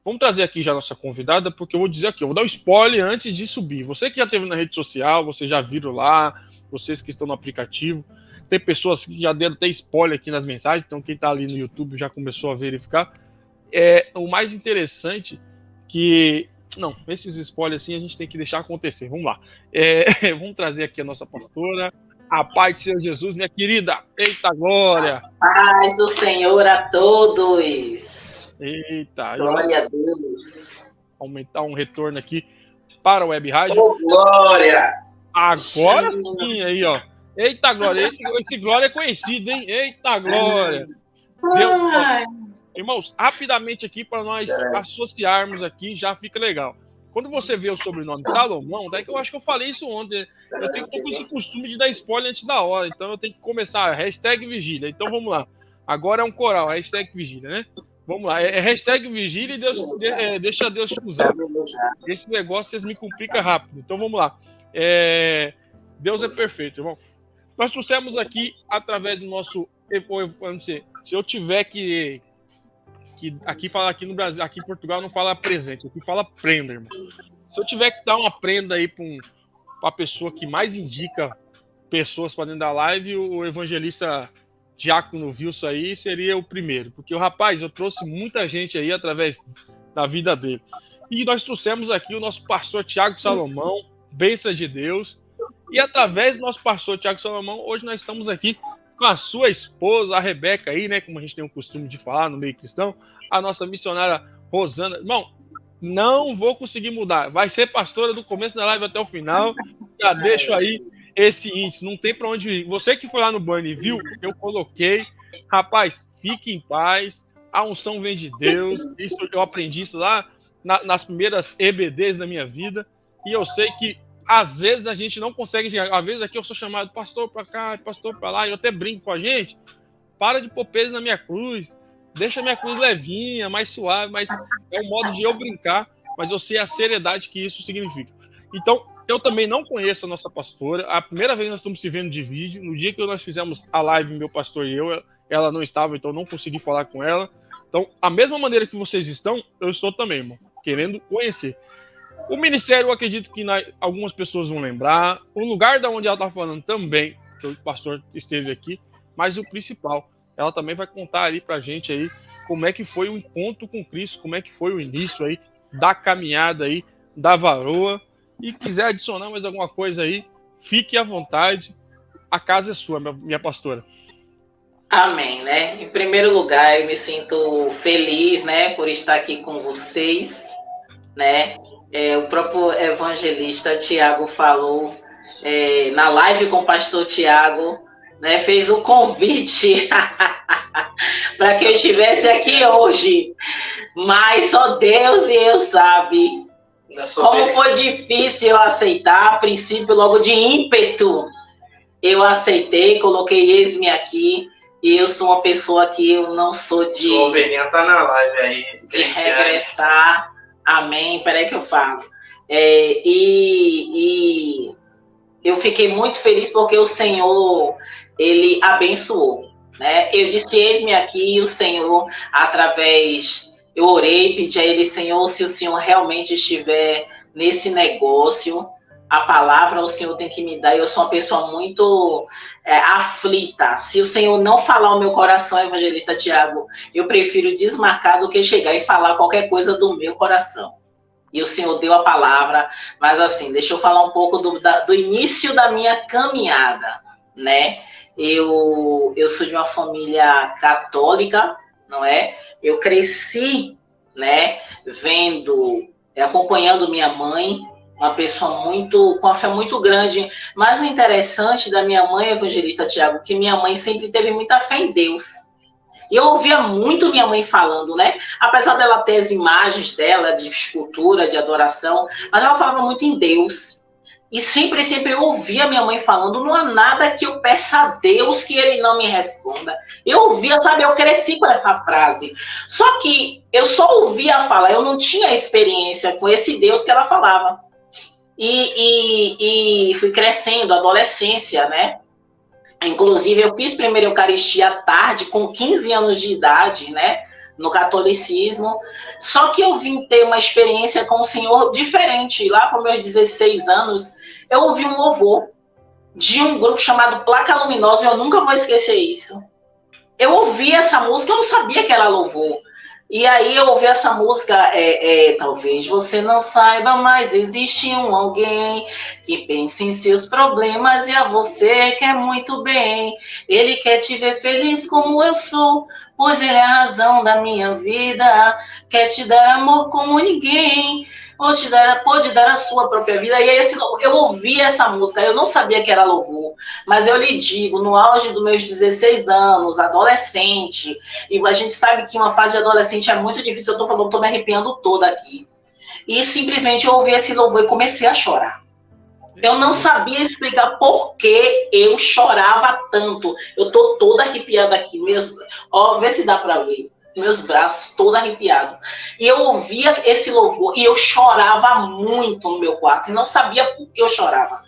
Vamos trazer aqui já a nossa convidada, porque eu vou dizer aqui, eu vou dar um spoiler antes de subir. Você que já esteve na rede social, vocês já viram lá, vocês que estão no aplicativo, tem pessoas que já deram até spoiler aqui nas mensagens, então quem está ali no YouTube já começou a verificar. O mais interessante que... Não, esses spoilers assim a gente tem que deixar acontecer. Vamos lá. Vamos trazer aqui a nossa pastora, a paz de Senhor Jesus, minha querida. Eita glória! Paz do Senhor a todos. Eita, glória a Deus. Aumentar um retorno aqui para a Web Rádio. Oh, glória! Agora sim, aí, ó. Eita glória, esse glória é conhecido, hein? Eita glória! Deus, irmãos, rapidamente aqui para nós associarmos aqui, já fica legal. Quando você vê o sobrenome Salomão, daí que eu acho que eu falei isso ontem, eu tô com esse costume de dar spoiler antes da hora, então eu tenho que começar, hashtag vigília. Então vamos lá. Agora é um coral, hashtag vigília, né? Vamos lá, hashtag vigília e Deus, deixa Deus te usar. Esse negócio vocês me complicam rápido. Então vamos lá. Deus é perfeito, irmão. Nós trouxemos aqui, através do nosso... Se eu tiver que aqui fala aqui no Brasil, aqui em Portugal não fala presente, aqui fala prenda, irmão. Se eu tiver que dar uma prenda aí para a pessoa que mais indica pessoas para dentro da live, o evangelista Diácono Wilson aí seria o primeiro, porque o rapaz, eu trouxe muita gente aí através da vida dele. E nós trouxemos aqui o nosso pastor Tiago Salomão, bênção de Deus, e através do nosso pastor Tiago Salomão, hoje nós estamos aqui com a sua esposa, a Rebeca aí, né, como a gente tem o costume de falar no meio cristão, a nossa missionária Rosana. Irmão, não vou conseguir mudar, vai ser pastora do começo da live até o final, já deixo aí esse índice, não tem para onde ir. Você que foi lá no Burn e viu, eu coloquei, rapaz, fique em paz, a unção vem de Deus, isso eu aprendi isso lá nas primeiras EBDs da minha vida, e eu sei que às vezes a gente não consegue chegar. Às vezes aqui eu sou chamado pastor para cá, pastor para lá, e eu até brinco com a gente. Para de pôr peso na minha cruz. Deixa a minha cruz levinha, mais suave, mas é um modo de eu brincar, mas eu sei a seriedade que isso significa. Então, eu também não conheço a nossa pastora. A primeira vez que nós estamos se vendo de vídeo, no dia que nós fizemos a live, meu pastor e eu, ela não estava, então eu não consegui falar com ela. Então, a mesma maneira que vocês estão, eu estou também, irmão, querendo conhecer. O ministério, eu acredito que algumas pessoas vão lembrar. O lugar da onde ela está falando também, que o pastor esteve aqui. Mas o principal, ela também vai contar ali para a gente aí como é que foi o encontro com Cristo, como é que foi o início aí da caminhada aí da varoa. E quiser adicionar mais alguma coisa aí, fique à vontade. A casa é sua, minha pastora. Amém, né? Em primeiro lugar, eu me sinto feliz, né, por estar aqui com vocês, né? O próprio evangelista Tiago falou na live com o pastor Tiago, né, fez um convite para que eu estivesse aqui hoje, mas só Deus e eu sabe como foi difícil eu aceitar. A princípio, logo de ímpeto, eu aceitei, coloquei eis-me aqui, e eu sou uma pessoa que eu não sou de... O ovelhinha tá na live aí. De regressar. Amém, peraí que eu falo. E eu fiquei muito feliz porque o Senhor, Ele abençoou, né? Eu disse, eis-me aqui, e o Senhor, através, eu orei, pedi a Ele, Senhor, se o Senhor realmente estiver nesse negócio, a palavra o Senhor tem que me dar, eu sou uma pessoa muito aflita. Se o Senhor não falar o meu coração, evangelista Tiago, eu prefiro desmarcar do que chegar e falar qualquer coisa do meu coração. E o Senhor deu a palavra, mas assim, deixa eu falar um pouco do início da minha caminhada, né? Eu sou de uma família católica, não é? Eu cresci, né, acompanhando minha mãe, uma pessoa com uma fé muito grande, mas o interessante da minha mãe, evangelista Tiago, que minha mãe sempre teve muita fé em Deus. E eu ouvia muito minha mãe falando, né? Apesar dela ter as imagens dela, de escultura, de adoração, mas ela falava muito em Deus. E sempre eu ouvia minha mãe falando, não há nada que eu peça a Deus que Ele não me responda. Eu ouvia, sabe, eu cresci com essa frase. Só que eu só ouvia falar, eu não tinha experiência com esse Deus que ela falava. E fui crescendo, adolescência, né? Inclusive, eu fiz primeira Eucaristia à tarde, com 15 anos de idade, né? No catolicismo. Só que eu vim ter uma experiência com o Senhor diferente. Lá para meus 16 anos, eu ouvi um louvor de um grupo chamado Placa Luminosa, e eu nunca vou esquecer isso. Eu ouvi essa música, eu não sabia que era louvor. E aí eu ouvi essa música, talvez você não saiba, mas existe um alguém que pensa em seus problemas e a você quer muito bem. Ele quer te ver feliz como eu sou, pois ele é a razão da minha vida. Quer te dar amor como ninguém, pode dar a sua própria vida. E aí eu ouvi essa música, eu não sabia que era louvor, mas eu lhe digo, no auge dos meus 16 anos, adolescente, e a gente sabe que uma fase de adolescente é muito difícil, eu tô me arrepiando toda aqui. E simplesmente eu ouvi esse louvor e comecei a chorar. Eu não sabia explicar por que eu chorava tanto. Eu tô toda arrepiada aqui, vê se dá para ver. Meus braços todo arrepiados. E eu ouvia esse louvor e eu chorava muito no meu quarto e não sabia por que eu chorava.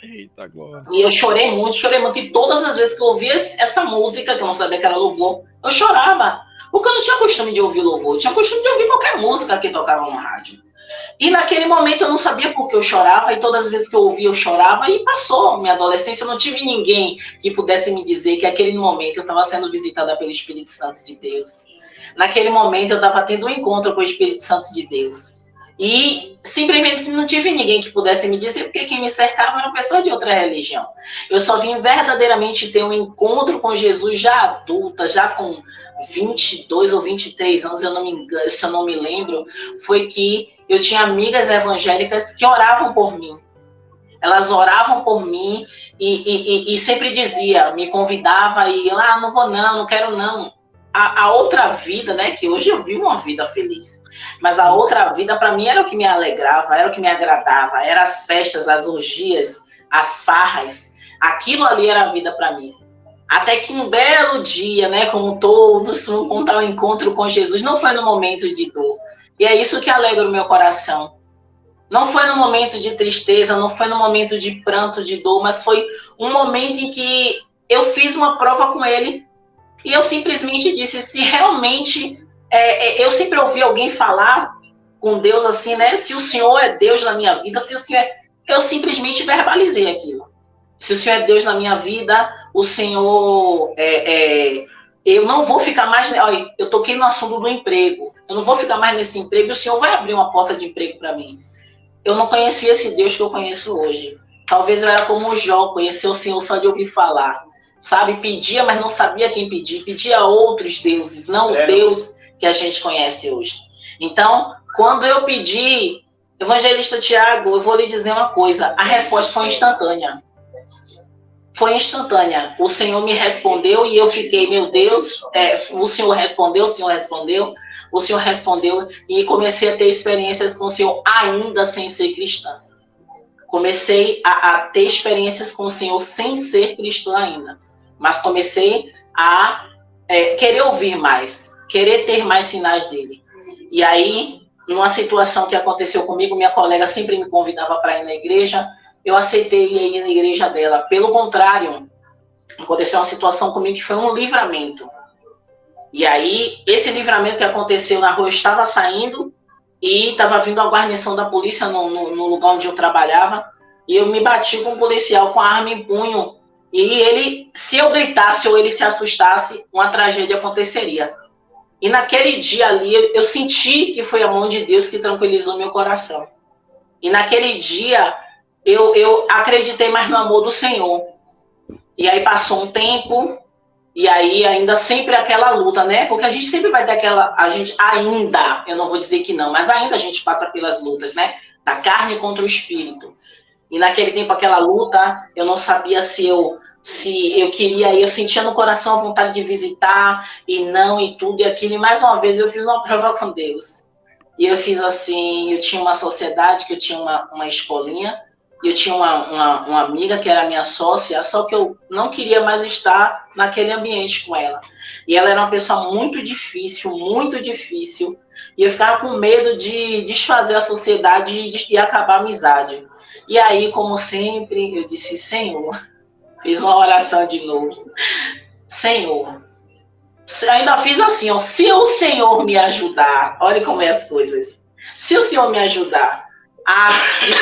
Eita, glória. E eu chorei muito. E todas as vezes que eu ouvia essa música, que eu não sabia que era louvor, eu chorava. Porque eu não tinha costume de ouvir louvor, eu tinha costume de ouvir qualquer música que tocava no rádio. E naquele momento eu não sabia por que eu chorava, e todas as vezes que eu ouvia eu chorava, e passou minha adolescência. Eu não tive ninguém que pudesse me dizer que naquele momento eu estava sendo visitada pelo Espírito Santo de Deus. Naquele momento eu estava tendo um encontro com o Espírito Santo de Deus. E simplesmente não tive ninguém que pudesse me dizer, porque quem me cercava era uma pessoa de outra religião. Eu só vim verdadeiramente ter um encontro com Jesus já adulta, já com 22 ou 23 anos, se eu não me lembro, foi que eu tinha amigas evangélicas que oravam por mim. Elas oravam por mim e sempre dizia, me convidava e eu, não vou não quero não. A outra vida, né, que hoje eu vivo uma vida feliz, mas a outra vida para mim era o que me alegrava, era o que me agradava, eram as festas, as orgias, as farras, aquilo ali era a vida para mim. Até que um belo dia, né, como todos vão contar o encontro com Jesus, não foi no momento de dor, e é isso que alegra o meu coração. Não foi no momento de tristeza, não foi no momento de pranto, de dor, mas foi um momento em que eu fiz uma prova com ele e eu simplesmente disse, se realmente... eu sempre ouvi alguém falar com Deus assim, né? Se o Senhor é Deus na minha vida, se o Senhor eu simplesmente verbalizei aquilo. Se o Senhor é Deus na minha vida, o Senhor... eu não vou ficar mais... Olha, eu toquei no assunto do emprego. Eu não vou ficar mais nesse emprego, o Senhor vai abrir uma porta de emprego para mim. Eu não conhecia esse Deus que eu conheço hoje. Talvez eu era como o Jó, conhecer o Senhor só de ouvir falar. Sabe, pedia, mas não sabia quem pedir. Pedia a outros deuses, não o Deus que a gente conhece hoje. Então, quando eu pedi, evangelista Tiago, eu vou lhe dizer uma coisa, a resposta foi instantânea. Foi instantânea. O Senhor me respondeu e eu fiquei, meu Deus, o Senhor respondeu e comecei a ter experiências com o Senhor ainda sem ser cristã. Comecei a ter experiências com o Senhor sem ser cristã ainda. Mas comecei a querer ouvir mais, querer ter mais sinais dele. E aí, numa situação que aconteceu comigo, minha colega sempre me convidava para ir na igreja, eu aceitei ir na igreja dela. Pelo contrário, aconteceu uma situação comigo que foi um livramento. E aí, esse livramento que aconteceu na rua, eu estava saindo e estava vindo a guarnição da polícia no lugar onde eu trabalhava, e eu me bati com um policial com a arma em punho. E ele, se eu gritasse ou ele se assustasse, uma tragédia aconteceria. E naquele dia ali, eu senti que foi a mão de Deus que tranquilizou meu coração. E naquele dia, eu acreditei mais no amor do Senhor. E aí passou um tempo, e aí ainda sempre aquela luta, né? Porque a gente sempre vai ter a gente ainda, eu não vou dizer que não, mas ainda a gente passa pelas lutas, né? Da carne contra o espírito. E naquele tempo, aquela luta, eu não sabia se eu queria ir, eu sentia no coração a vontade de visitar, e não, e tudo, e aquilo. E mais uma vez eu fiz uma prova com Deus. E eu fiz assim, eu tinha uma sociedade, que eu tinha uma escolinha, e eu tinha uma amiga que era minha sócia, só que eu não queria mais estar naquele ambiente com ela. E ela era uma pessoa muito difícil, e eu ficava com medo de desfazer a sociedade e acabar a amizade. E aí, como sempre, eu disse, Senhor, Fiz uma oração de novo. Senhor, ainda fiz assim, ó, se o Senhor me ajudar, olha como é as coisas. Se o Senhor me ajudar a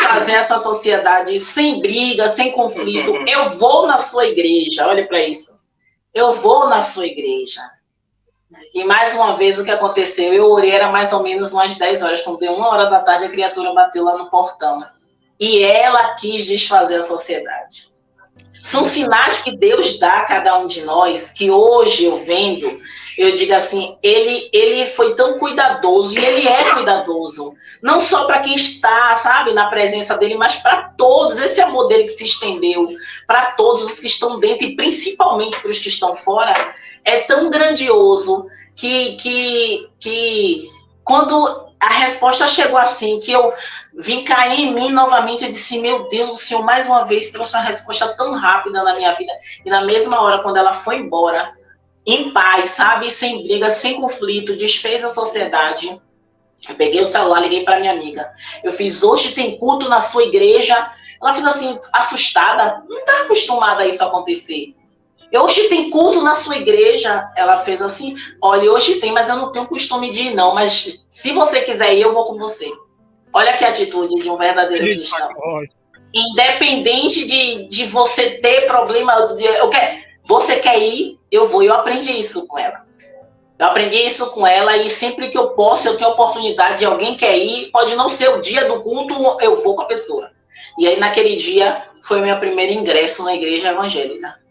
fazer essa sociedade sem briga, sem conflito, eu vou na sua igreja, olha para isso. Eu vou na sua igreja. E mais uma vez o que aconteceu, eu orei, era mais ou menos umas 10 horas, quando deu 1h da tarde, a criatura bateu lá no portão. E ela quis desfazer a sociedade. São sinais que Deus dá a cada um de nós, que hoje eu vendo, eu digo assim, ele foi tão cuidadoso, e ele é cuidadoso, não só para quem está, sabe, na presença dele, mas para todos, esse amor dele que se estendeu, para todos os que estão dentro, e principalmente para os que estão fora, é tão grandioso, que quando a resposta chegou assim, que eu vim cair em mim novamente, eu disse, meu Deus, o Senhor mais uma vez trouxe uma resposta tão rápida na minha vida, e na mesma hora, quando ela foi embora, em paz, sabe, sem briga, sem conflito, desfez a sociedade, eu peguei o celular, liguei para minha amiga, eu fiz, hoje tem culto na sua igreja, ela fez assim, assustada, não está acostumada a isso acontecer. Hoje tem culto na sua igreja? Ela fez assim, olha, hoje tem, mas eu não tenho costume de ir não, mas se você quiser ir, eu vou com você. Olha que atitude de um verdadeiro cristão. Independente de você ter problema, você quer ir, eu vou. Eu aprendi isso com ela. E sempre que eu posso, eu tenho oportunidade de alguém quer ir, pode não ser o dia do culto, eu vou com a pessoa. E aí naquele dia foi meu primeiro ingresso na igreja evangélica.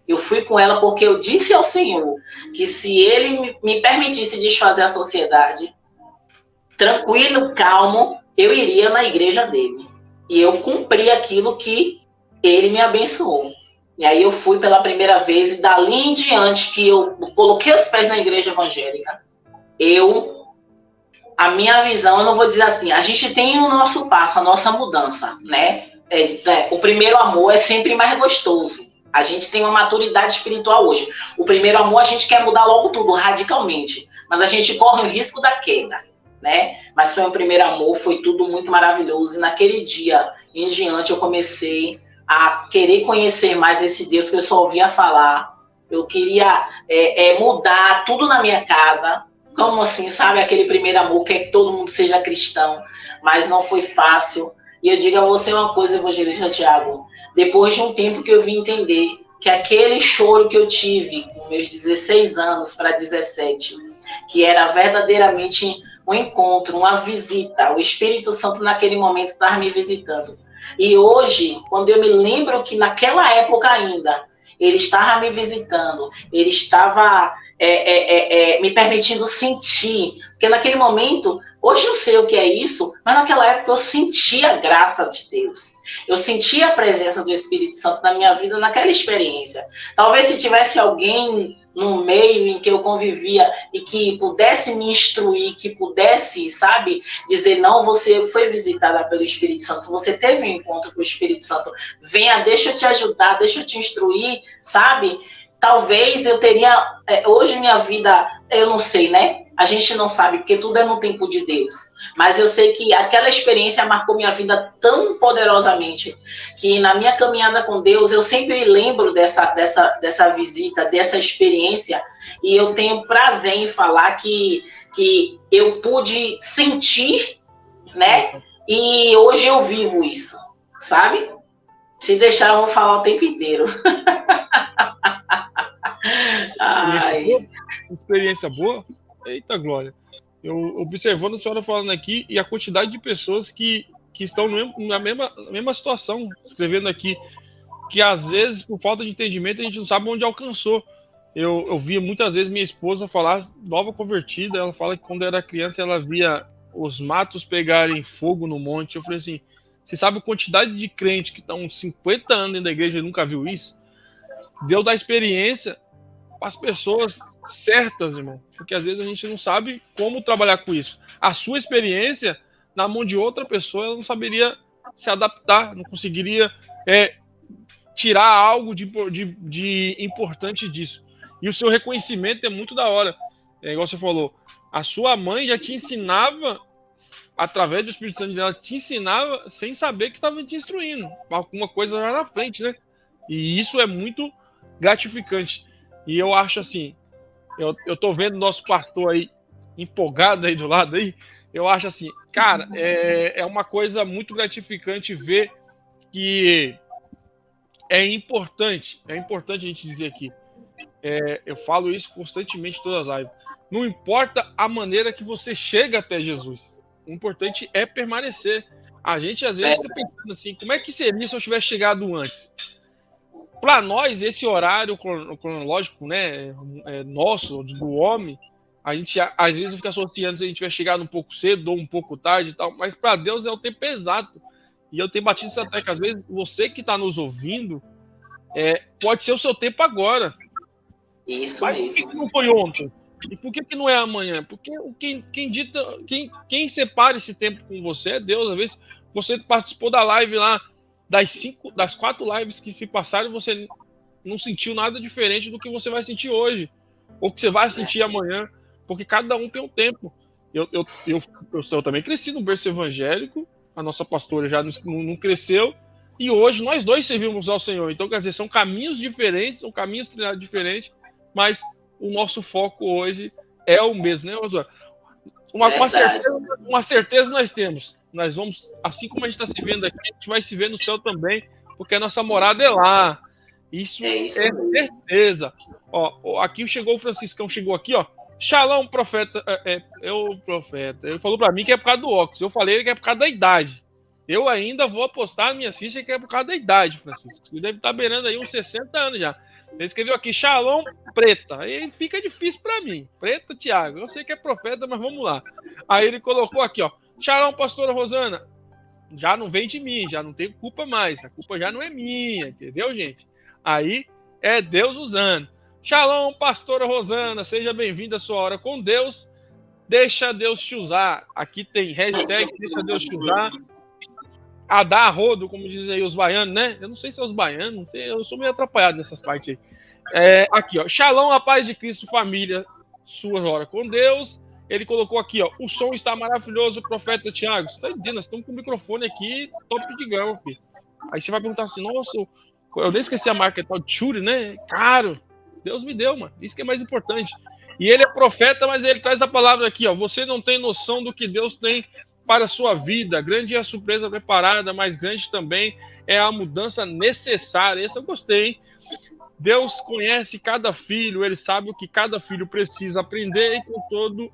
Eu fui com ela porque eu disse ao Senhor que se ele me permitisse desfazer a sociedade, tranquilo, calmo, eu iria na igreja dele. E eu cumpri aquilo que ele me abençoou. E aí eu fui pela primeira vez, e dali em diante que eu coloquei os pés na igreja evangélica, a minha visão, eu não vou dizer assim, a gente tem o nosso passo, a nossa mudança, né? O primeiro amor é sempre mais gostoso. A gente tem uma maturidade espiritual hoje. O primeiro amor, a gente quer mudar logo tudo, radicalmente. Mas a gente corre o risco da queda, né? Mas foi um primeiro amor, foi tudo muito maravilhoso. E naquele dia em diante eu comecei a querer conhecer mais esse Deus que eu só ouvia falar. Eu queria mudar tudo na minha casa. Como assim, sabe? Aquele primeiro amor, quer que todo mundo seja cristão. Mas não foi fácil. E eu digo a você uma coisa, evangelista Tiago. Depois de um tempo que eu vim entender que aquele choro que eu tive com meus 16 anos para 17, que era verdadeiramente um encontro, uma visita, o Espírito Santo naquele momento estava me visitando. E hoje, quando eu me lembro que naquela época ainda, ele estava me visitando, ele estava me permitindo sentir, porque naquele momento, hoje eu sei o que é isso, mas naquela época eu sentia a graça de Deus. Eu sentia a presença do Espírito Santo na minha vida naquela experiência. Talvez se tivesse alguém no meio em que eu convivia e que pudesse me instruir, que pudesse, sabe, dizer, não, você foi visitada pelo Espírito Santo, você teve um encontro com o Espírito Santo, venha, deixa eu te ajudar, deixa eu te instruir, sabe? Talvez eu teria, hoje minha vida, eu não sei, né? A gente não sabe, porque tudo é no tempo de Deus. Mas eu sei que aquela experiência marcou minha vida tão poderosamente, que na minha caminhada com Deus, eu sempre lembro dessa visita, dessa experiência, e eu tenho prazer em falar que eu pude sentir, né? E hoje eu vivo isso, sabe? Se deixar, eu vou falar o tempo inteiro. Ai. Experiência boa? Eita, glória. Eu observando a senhora falando aqui e a quantidade de pessoas que estão na mesma situação, escrevendo aqui, que às vezes, por falta de entendimento, a gente não sabe onde alcançou. Eu via muitas vezes minha esposa falar, nova convertida, ela fala que quando era criança ela via os matos pegarem fogo no monte. Eu falei assim, você sabe a quantidade de crente que estão 50 anos dentro da igreja e nunca viu isso? Deus dá experiência para as pessoas certas, irmão, porque às vezes a gente não sabe como trabalhar com isso. A sua experiência na mão de outra pessoa, ela não saberia se adaptar, não conseguiria tirar algo de importante disso. E o seu reconhecimento é muito da hora. Igual você falou, a sua mãe já te ensinava, através do Espírito Santo, ela te ensinava sem saber que estava te instruindo. Alguma coisa lá na frente, né? E isso é muito gratificante. E eu acho assim, eu tô vendo nosso pastor aí empolgado aí do lado aí, eu acho assim, cara, é uma coisa muito gratificante ver que é importante a gente dizer aqui. Eu falo isso constantemente em todas as lives. Não importa a maneira que você chega até Jesus. O importante é permanecer. A gente às vezes fica pensando assim, como é que seria se eu tivesse chegado antes? Para nós, esse horário cronológico, né, nosso, do homem, a gente às vezes fica associando se a gente tiver chegado um pouco cedo ou um pouco tarde e tal, mas para Deus é o tempo exato. E eu tenho batido essa tecla, às vezes você que está nos ouvindo, pode ser o seu tempo agora. Isso Mas mesmo. por que não foi ontem? E por que não é amanhã? Porque quem separa esse tempo com você é Deus. Às vezes você participou da live lá, das 4 lives que se passaram, você não sentiu nada diferente do que você vai sentir hoje, ou que você vai sentir amanhã, porque cada um tem um tempo. Eu também cresci no berço evangélico, a nossa pastora já não cresceu, e hoje nós dois servimos ao Senhor. Então, quer dizer, são caminhos diferentes, são caminhos treinados diferentes, mas o nosso foco hoje é o mesmo, né, Rosana? Uma certeza nós temos. Nós vamos, assim como a gente está se vendo aqui, a gente vai se ver no céu também, porque a nossa morada é lá. Isso é certeza. Ó, aqui chegou o Franciscão, chegou aqui, ó. Shalom, profeta. Profeta. Ele falou para mim que é por causa do óculos. Eu falei que é por causa da idade. Eu ainda vou apostar nas minhas fichas que é por causa da idade, Francisco. Ele deve estar beirando aí uns 60 anos já. Ele escreveu aqui, Shalom, preta. Aí fica difícil para mim. Preta, Tiago. Eu sei que é profeta, mas vamos lá. Aí ele colocou aqui, ó. Shalom, pastora Rosana. Já não vem de mim, já não tenho culpa mais. A culpa já não é minha, entendeu, gente? Aí é Deus usando. Shalom, pastora Rosana. Seja bem-vinda à sua hora com Deus. Deixa Deus te usar. Aqui tem hashtag deixa Deus te usar. A dar rodo, como dizem aí os baianos, né? Eu não sei se é os baianos, não sei, eu sou meio atrapalhado nessas partes aí. Aqui, ó. Shalom, a paz de Cristo, família, sua hora com Deus. Ele colocou aqui, ó. O som está maravilhoso, profeta Tiago. Você tá entendendo? Nós estamos com o microfone aqui, top de gama, filho. Aí você vai perguntar assim, nossa, eu nem esqueci a marca tal de Shure, né? Caro. Deus me deu, mano. Isso que é mais importante. E ele é profeta, mas ele traz a palavra aqui, ó. Você não tem noção do que Deus tem para a sua vida. Grande é a surpresa preparada, mas grande também é a mudança necessária. Esse eu gostei, hein? Deus conhece cada filho, ele sabe o que cada filho precisa aprender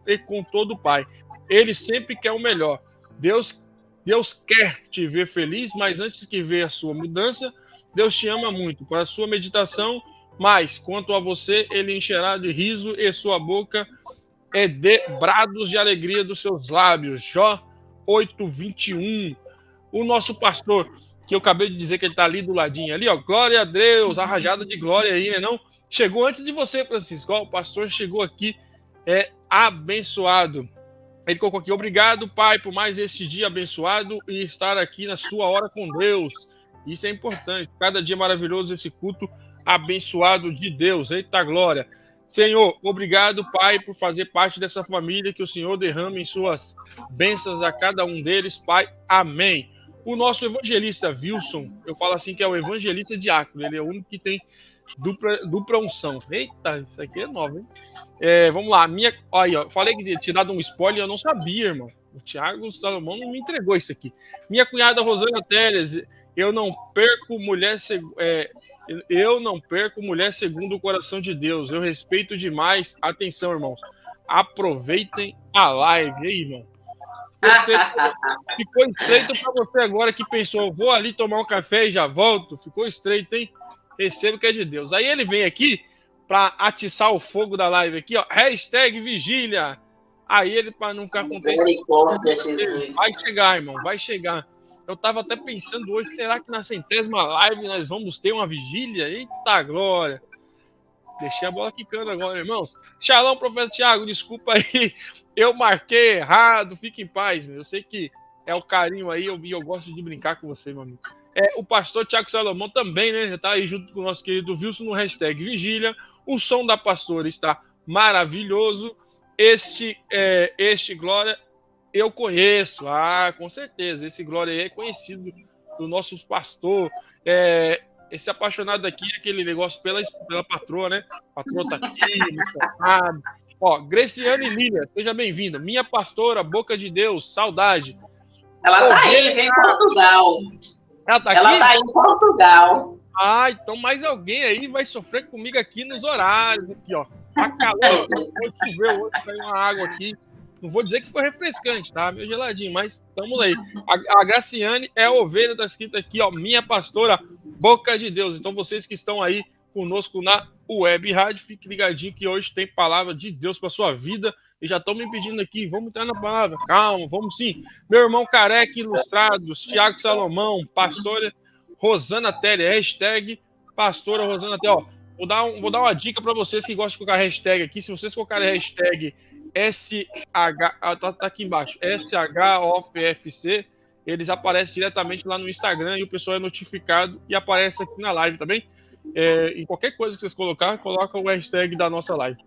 e com todo pai. Ele sempre quer o melhor. Deus quer te ver feliz, mas antes que ver a sua mudança, Deus te ama muito. Para a sua meditação, mas quanto a você, ele encherá de riso e sua boca é de brados de alegria dos seus lábios. Jó 8:21. O nosso pastor, que eu acabei de dizer que ele está ali do ladinho, ali, ó, glória a Deus, a rajada de glória aí, né, não? Chegou antes de você, Francisco, ó, o pastor chegou aqui, abençoado. Ele colocou aqui, obrigado, Pai, por mais este dia abençoado e estar aqui na sua hora com Deus. Isso é importante, cada dia maravilhoso esse culto abençoado de Deus, eita glória. Senhor, obrigado, Pai, por fazer parte dessa família, que o Senhor derrame em suas bênçãos a cada um deles, Pai, amém. O nosso evangelista Wilson, eu falo assim que é o evangelista diácono, ele é o único que tem dupla unção. Eita, isso aqui é novo, hein? Vamos lá, aí, ó, falei que tinha tirado um spoiler, eu não sabia, irmão. O Thiago Salomão não me entregou isso aqui. Minha cunhada Rosana Teles, eu não perco mulher segundo o coração de Deus. Eu respeito demais. Atenção, irmãos. Aproveitem a live, aí, irmão. Ficou estreito para você agora que pensou, vou ali tomar um café e já volto. Ficou estreito, hein? Receba que é de Deus. Aí ele vem aqui para atiçar o fogo da live aqui, ó. Hashtag vigília. Aí ele, para não ficar contente. Vai chegar, irmão. Vai chegar. Eu tava até pensando hoje, será que na 100ª live nós vamos ter uma vigília? Eita glória! Deixei a bola quicando agora, irmãos. Shalom, profeta Tiago, desculpa aí, eu marquei errado, fique em paz, meu. Eu sei que é o carinho aí, eu gosto de brincar com você, meu amigo. O pastor Tiago Salomão também, né? Já tá aí junto com o nosso querido Wilson no hashtag vigília. O som da pastora está maravilhoso. Este Glória eu conheço, com certeza. Esse Glória aí é conhecido do nosso pastor. esse apaixonado aqui é aquele negócio pela patroa, né? A patroa tá aqui, emocionado. Ó, Greciane Lília, seja bem-vinda. Minha pastora, boca de Deus, saudade. Ela tá aí, vem em Portugal. Ela tá aqui? Ela tá aí em Portugal. Ah, então mais alguém aí vai sofrer comigo aqui nos horários. Aqui, ó. Tá calor. Hoje choveu, hoje caiu uma água aqui. Não vou dizer que foi refrescante, tá? Meio geladinho, mas tamo aí. A Graciane é a ovelha, tá escrito aqui, ó. Minha pastora, boca de Deus. Então vocês que estão aí conosco na Web Rádio, fique ligadinho que hoje tem palavra de Deus para sua vida. E já estão me pedindo aqui, vamos entrar na palavra. Calma, vamos sim. Meu irmão Careca Ilustrados, Tiago Salomão, pastora Rosana Telly, hashtag pastora Rosana Telly. Ó, vou dar uma dica para vocês que gostam de colocar hashtag aqui. Se vocês colocarem hashtag tá aqui embaixo, SHOFFC, eles aparecem diretamente lá no Instagram e o pessoal é notificado e aparece aqui na live, tá bem? Em qualquer coisa que vocês colocar, coloca o hashtag da nossa live.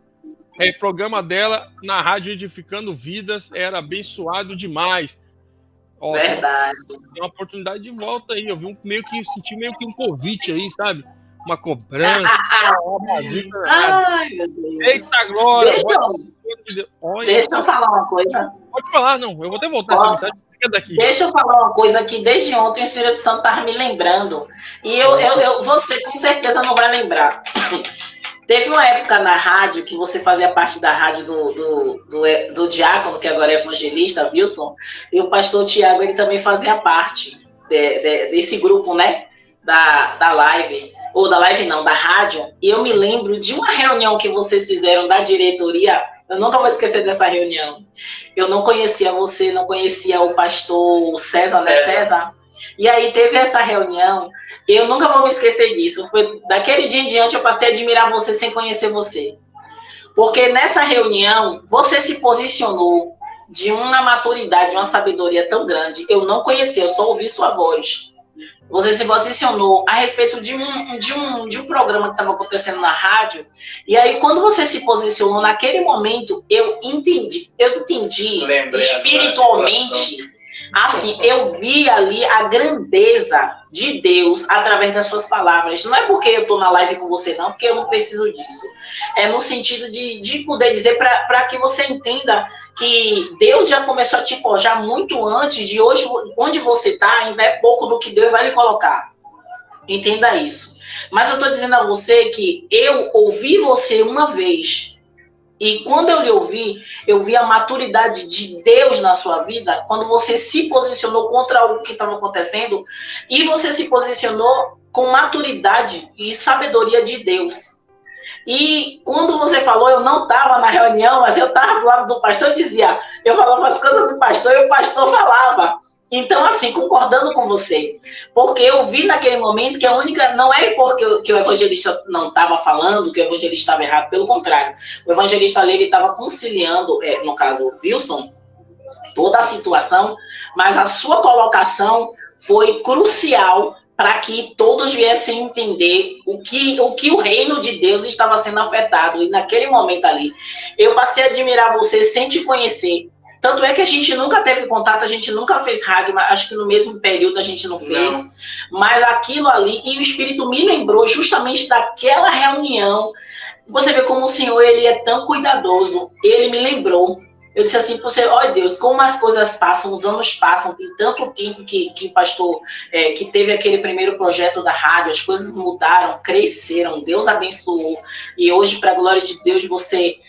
Programa dela na Rádio Edificando Vidas era abençoado demais. Ó, verdade. Tem uma oportunidade de volta aí. Eu senti meio que um convite aí, sabe? Uma cobrança. Ai, meu Deus. Eita, glória! Deixa eu falar uma coisa. Pode falar, não. Eu vou até voltar essa mensagem. Daqui. Deixa eu falar uma coisa que desde ontem o Espírito Santo estava me lembrando. E você com certeza não vai lembrar. Teve uma época na rádio que você fazia parte da rádio do diácono, que agora é evangelista, Wilson, e o pastor Tiago, ele também fazia parte desse grupo, né, da live, ou da live não, da rádio, e eu me lembro de uma reunião que vocês fizeram da diretoria, eu nunca vou esquecer dessa reunião. Eu não conhecia você, não conhecia o pastor César, né, César? E aí teve essa reunião. Eu nunca vou me esquecer disso. Foi daquele dia em diante eu passei a admirar você sem conhecer você. Porque nessa reunião, você se posicionou de uma maturidade, de uma sabedoria tão grande. Eu não conhecia, eu só ouvi sua voz. Você se posicionou a respeito de um programa que estava acontecendo na rádio. E aí, quando você se posicionou naquele momento, eu entendi espiritualmente. Assim, eu vi ali a grandeza de Deus através das suas palavras. Não é porque eu estou na live com você, não, porque eu não preciso disso. É no sentido de poder dizer para que você entenda que Deus já começou a te forjar muito antes de hoje, onde você está, ainda é pouco do que Deus vai lhe colocar. Entenda isso. Mas eu estou dizendo a você que eu ouvi você uma vez. E quando eu lhe ouvi, eu vi a maturidade de Deus na sua vida, quando você se posicionou contra o que estava acontecendo, e você se posicionou com maturidade e sabedoria de Deus. E quando você falou, eu não estava na reunião, mas eu estava do lado do pastor e eu falava as coisas do pastor e o pastor falava. Então, assim, concordando com você, porque eu vi naquele momento que a única, não é porque que o evangelista não estava falando, que o evangelista estava errado, pelo contrário, o evangelista ali, ele estava conciliando, no caso, Wilson, toda a situação, mas a sua colocação foi crucial para que todos viessem entender o que o reino de Deus estava sendo afetado, e naquele momento ali, eu passei a admirar você sem te conhecer. Tanto é que a gente nunca teve contato, a gente nunca fez rádio, mas acho que no mesmo período a gente não fez. Não. Mas aquilo ali, e o Espírito me lembrou justamente daquela reunião. Você vê como o Senhor, ele é tão cuidadoso. Ele me lembrou. Eu disse assim, olha Deus, como as coisas passam, os anos passam, tem tanto tempo que o pastor, que teve aquele primeiro projeto da rádio, as coisas mudaram, cresceram, Deus abençoou. E hoje, para a glória de Deus, você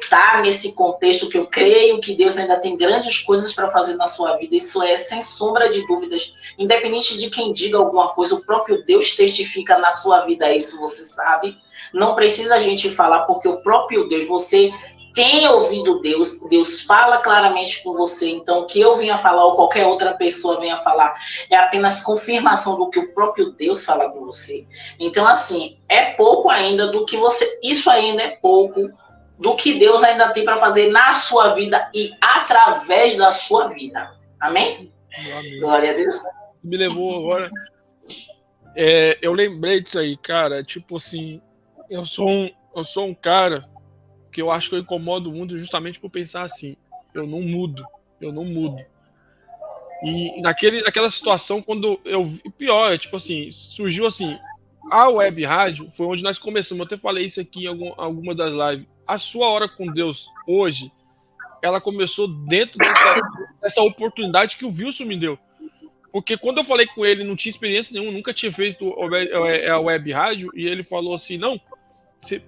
tá nesse contexto que eu creio que Deus ainda tem grandes coisas para fazer na sua vida. Isso é sem sombra de dúvidas, independente de quem diga alguma coisa, o próprio Deus testifica na sua vida isso, você sabe. Não precisa a gente falar, porque o próprio Deus, você tem ouvido Deus, Deus fala claramente com você. Então, o que eu venha falar ou qualquer outra pessoa venha falar é apenas confirmação do que o próprio Deus fala com você. Então, assim, é pouco ainda do que você, isso ainda é pouco do que Deus ainda tem para fazer na sua vida e através da sua vida. Amém? Amém. Glória a Deus. Me levou agora. Eu lembrei disso aí, cara. Tipo assim, eu sou um cara que eu acho que eu incomodo o mundo justamente por pensar assim, eu não mudo. E naquela situação, quando eu vi, pior, é tipo assim, surgiu assim, a web rádio foi onde nós começamos. Eu até falei isso aqui em alguma das lives. A sua hora com Deus hoje, ela começou dentro dessa oportunidade que o Wilson me deu. Porque quando eu falei com ele, não tinha experiência nenhuma, nunca tinha feito a web rádio, e ele falou assim, não, você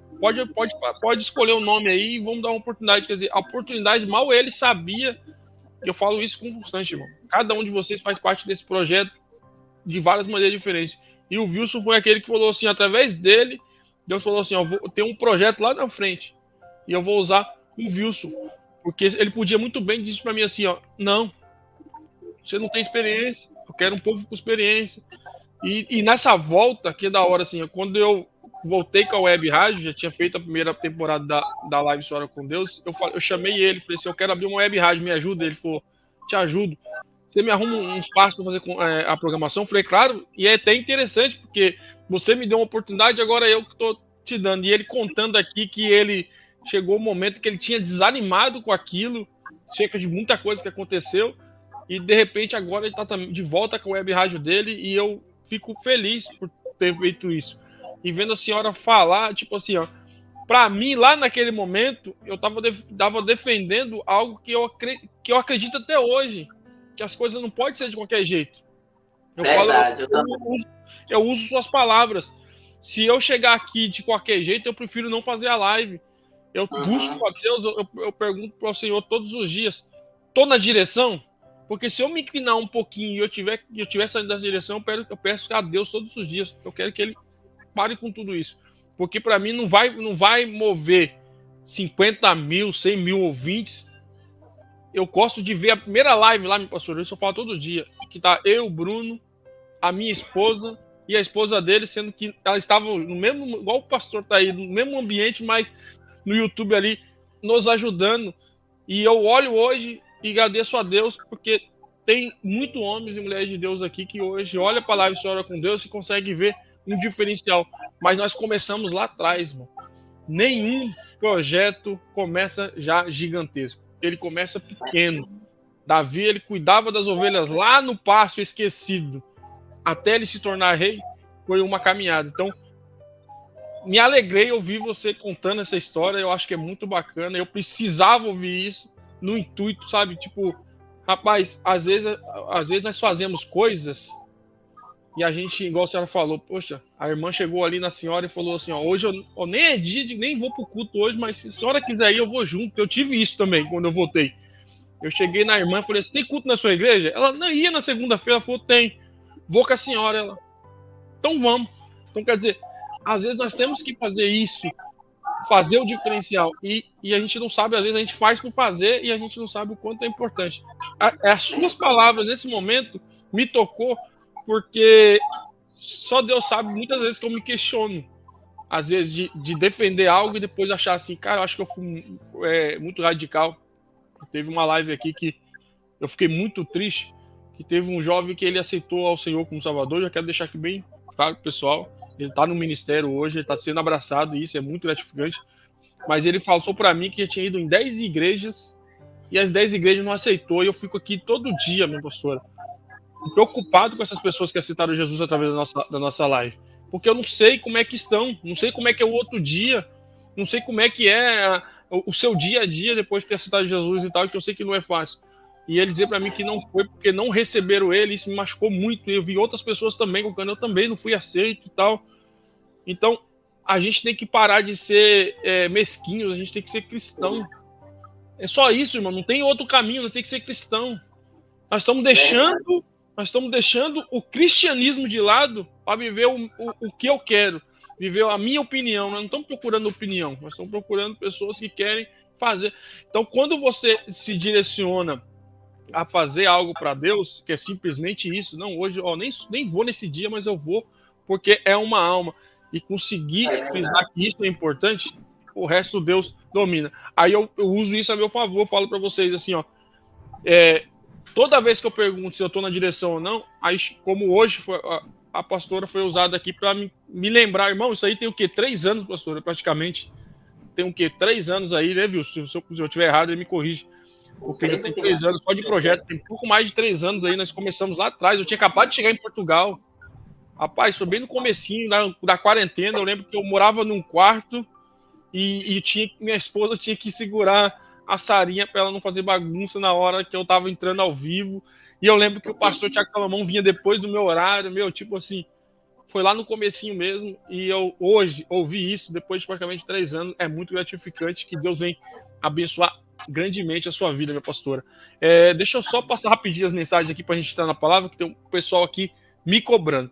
pode escolher um nome aí e vamos dar uma oportunidade. Quer dizer, a oportunidade, mal ele sabia, e eu falo isso com constante, irmão. Cada um de vocês faz parte desse projeto de várias maneiras diferentes. E o Wilson foi aquele que falou assim, através dele, Deus falou assim, ó, eu vou ter um projeto lá na frente, e eu vou usar o Wilson. Porque ele podia muito bem dizer para mim assim, ó, não, você não tem experiência, eu quero um povo com experiência. E nessa volta, que é da hora, assim, quando eu voltei com a web rádio, já tinha feito a primeira temporada da Live História com Deus, eu chamei ele, falei assim, eu quero abrir uma web rádio, me ajuda? Ele falou, te ajudo. Você me arruma um espaço para fazer a programação? Eu falei, claro, e é até interessante, porque você me deu uma oportunidade, agora eu que estou te dando. E ele contando aqui que ele chegou o momento que ele tinha desanimado com aquilo, cerca de muita coisa que aconteceu, e de repente agora ele está de volta com a web rádio dele, e eu fico feliz por ter feito isso. E vendo a senhora falar, tipo assim, ó, para mim, lá naquele momento, eu tava defendendo algo que eu acredito até hoje, que as coisas não podem ser de qualquer jeito. Eu uso suas palavras. Se eu chegar aqui de qualquer jeito, eu prefiro não fazer a live. Eu busco a Deus, eu pergunto para o Senhor todos os dias, tô na direção? Porque se eu me inclinar um pouquinho e eu tiver saindo dessa direção, eu peço a Deus todos os dias. Eu quero que Ele pare com tudo isso. Porque para mim não vai mover 50 mil, 100 mil ouvintes. Eu gosto de ver a primeira live lá, meu pastor, isso eu falo todo dia, que tá eu, o Bruno, a minha esposa e a esposa dele, sendo que elas estavam no mesmo, igual o pastor tá aí, no mesmo ambiente, mas no YouTube ali, nos ajudando. E eu olho hoje e agradeço a Deus, porque tem muitos homens e mulheres de Deus aqui que hoje olha para a live História com Deus e consegue ver um diferencial. Mas nós começamos lá atrás, mano. Nenhum projeto começa já gigantesco. Ele começa pequeno. Davi, ele cuidava das ovelhas lá no pasto esquecido. Até ele se tornar rei, foi uma caminhada. Então, me alegrei ouvir você contando essa história. Eu acho que é muito bacana. Eu precisava ouvir isso no intuito, sabe? Tipo, rapaz, às vezes nós fazemos coisas e a gente, igual a senhora falou, poxa, a irmã chegou ali na senhora e falou assim, ó, hoje eu nem é dia, nem vou pro culto hoje, mas se a senhora quiser ir, eu vou junto. Eu tive isso também, quando eu voltei. Eu cheguei na irmã e falei assim, tem culto na sua igreja? Ela não ia na segunda-feira, ela falou, tem. Vou com a senhora. Ela, então vamos. Então, quer dizer, às vezes nós temos que fazer isso, fazer o diferencial. E a gente não sabe, às vezes a gente faz por fazer e a gente não sabe o quanto é importante. As suas palavras nesse momento me tocou, porque só Deus sabe muitas vezes que eu me questiono, às vezes, de defender algo e depois achar assim, cara, eu acho que eu fui muito radical. Teve uma live aqui que eu fiquei muito triste, que teve um jovem que ele aceitou ao Senhor como Salvador. Já quero deixar aqui bem claro, pessoal, ele está no ministério hoje, ele está sendo abraçado, e isso é muito gratificante. Mas ele falou para mim que ele tinha ido em 10 igrejas e as 10 igrejas não aceitou, e eu fico aqui todo dia, minha pastora, preocupado com essas pessoas que aceitaram Jesus através da nossa live. Porque eu não sei como é que estão, não sei como é que é o outro dia, não sei como é que é o seu dia a dia depois de ter aceitado Jesus e tal, que eu sei que não é fácil. E ele dizer para mim que não foi porque não receberam ele, isso me machucou muito. Eu vi outras pessoas também colocando, eu também não fui aceito e tal. Então, a gente tem que parar de ser mesquinho, a gente tem que ser cristão. É só isso, irmão, não tem outro caminho, nós temos que ser cristão. Nós estamos deixando o cristianismo de lado para viver o que eu quero, viver a minha opinião. Nós não estamos procurando opinião, nós estamos procurando pessoas que querem fazer. Então, quando você se direciona a fazer algo para Deus, que é simplesmente isso, não, hoje eu nem vou nesse dia, mas eu vou porque é uma alma, e conseguir frisar que isso é importante, o resto Deus domina. Aí eu uso isso a meu favor, eu falo para vocês assim, ó, toda vez que eu pergunto se eu estou na direção ou não, aí como hoje a pastora foi usada aqui para me lembrar, irmão, isso aí tem o quê? 3 anos, pastora, praticamente. Tem o quê? 3 anos aí, né, viu? Se eu estiver errado, ele me corrige. Porque já tem 3 anos, só de projeto, tem pouco mais de 3 anos aí, nós começamos lá atrás. Eu tinha acabado de chegar em Portugal. Rapaz, foi bem no comecinho da quarentena. Eu lembro que eu morava num quarto e minha esposa tinha que segurar a Sarinha para ela não fazer bagunça na hora que eu tava entrando ao vivo. E eu lembro que o pastor Tiago Salomão vinha depois do meu horário, tipo assim, foi lá no comecinho mesmo. E eu hoje ouvi isso, depois de praticamente 3 anos, é muito gratificante. Que Deus vem abençoar grandemente a sua vida, minha pastora. Deixa eu só passar rapidinho as mensagens aqui para a gente estar na palavra, que tem um pessoal aqui me cobrando.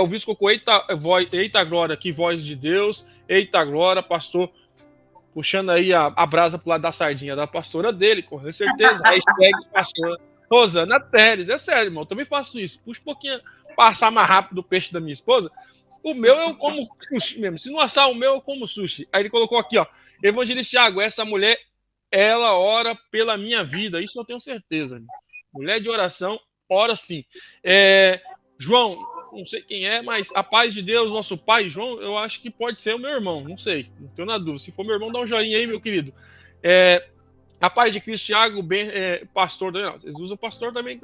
O Visco colocou, eita glória, que voz de Deus, eita glória, pastor, puxando aí a brasa pro lado da sardinha da pastora dele, com certeza, hashtag pastora Rosana Teles, é sério, irmão, eu também faço isso, puxa um pouquinho, passar mais rápido o peixe da minha esposa, o meu eu como sushi mesmo, se não assar o meu eu como sushi. Aí ele colocou aqui, ó, Evangelista Thiago, essa mulher, ela ora pela minha vida, isso eu tenho certeza, mulher de oração, ora sim. João, não sei quem é, mas a paz de Deus, nosso pai, João, eu acho que pode ser o meu irmão, não sei, não tenho na dúvida. Se for meu irmão, dá um joinha aí, meu querido. A paz de Cristo, Thiago, pastor, vocês usam pastor também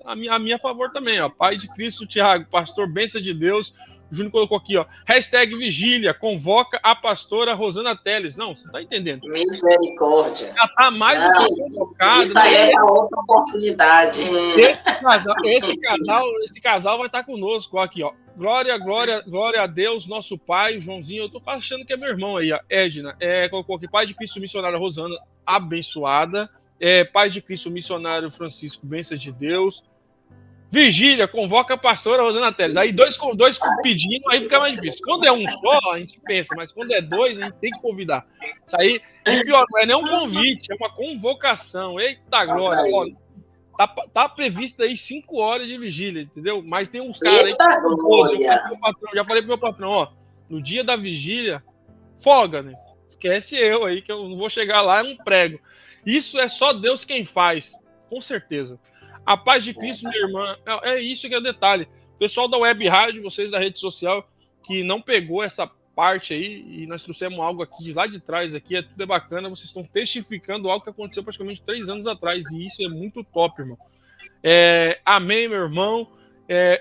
a minha favor também, ó. Paz de Cristo, Thiago, pastor, bênção de Deus. O Júnior colocou aqui, ó, hashtag vigília, convoca a pastora Rosana Teles. Não, você tá entendendo? Misericórdia. Já tá mais do que convocado. Isso aí é para outra oportunidade. Esse casal vai estar conosco, ó, aqui, ó. Glória a Deus, nosso pai, Joãozinho. Eu tô achando que é meu irmão aí, ó. Edna, colocou aqui, Pai de Cristo, missionária Rosana, abençoada. Pai de Cristo, missionário Francisco, bênção de Deus. Vigília, convoca a pastora Rosana Teles. Aí dois pedindo, aí fica mais difícil. Quando é um só, a gente pensa, mas quando é 2, a gente tem que convidar. Isso aí, e pior, não é nem um convite, é uma convocação. Eita glória! Ó, tá previsto aí 5 horas de vigília, entendeu? Mas tem uns caras aí que já falei pro meu patrão, ó, no dia da vigília, folga, né? Esquece eu aí, que eu não vou chegar lá, é um prego. Isso é só Deus quem faz, com certeza. A paz de Cristo, minha irmã, é isso que é o detalhe. O pessoal da Web Rádio, vocês da rede social, que não pegou essa parte aí, e nós trouxemos algo aqui lá de trás, aqui, tudo é bacana, vocês estão testificando algo que aconteceu praticamente 3 anos atrás, e isso é muito top, irmão. Amém, meu irmão.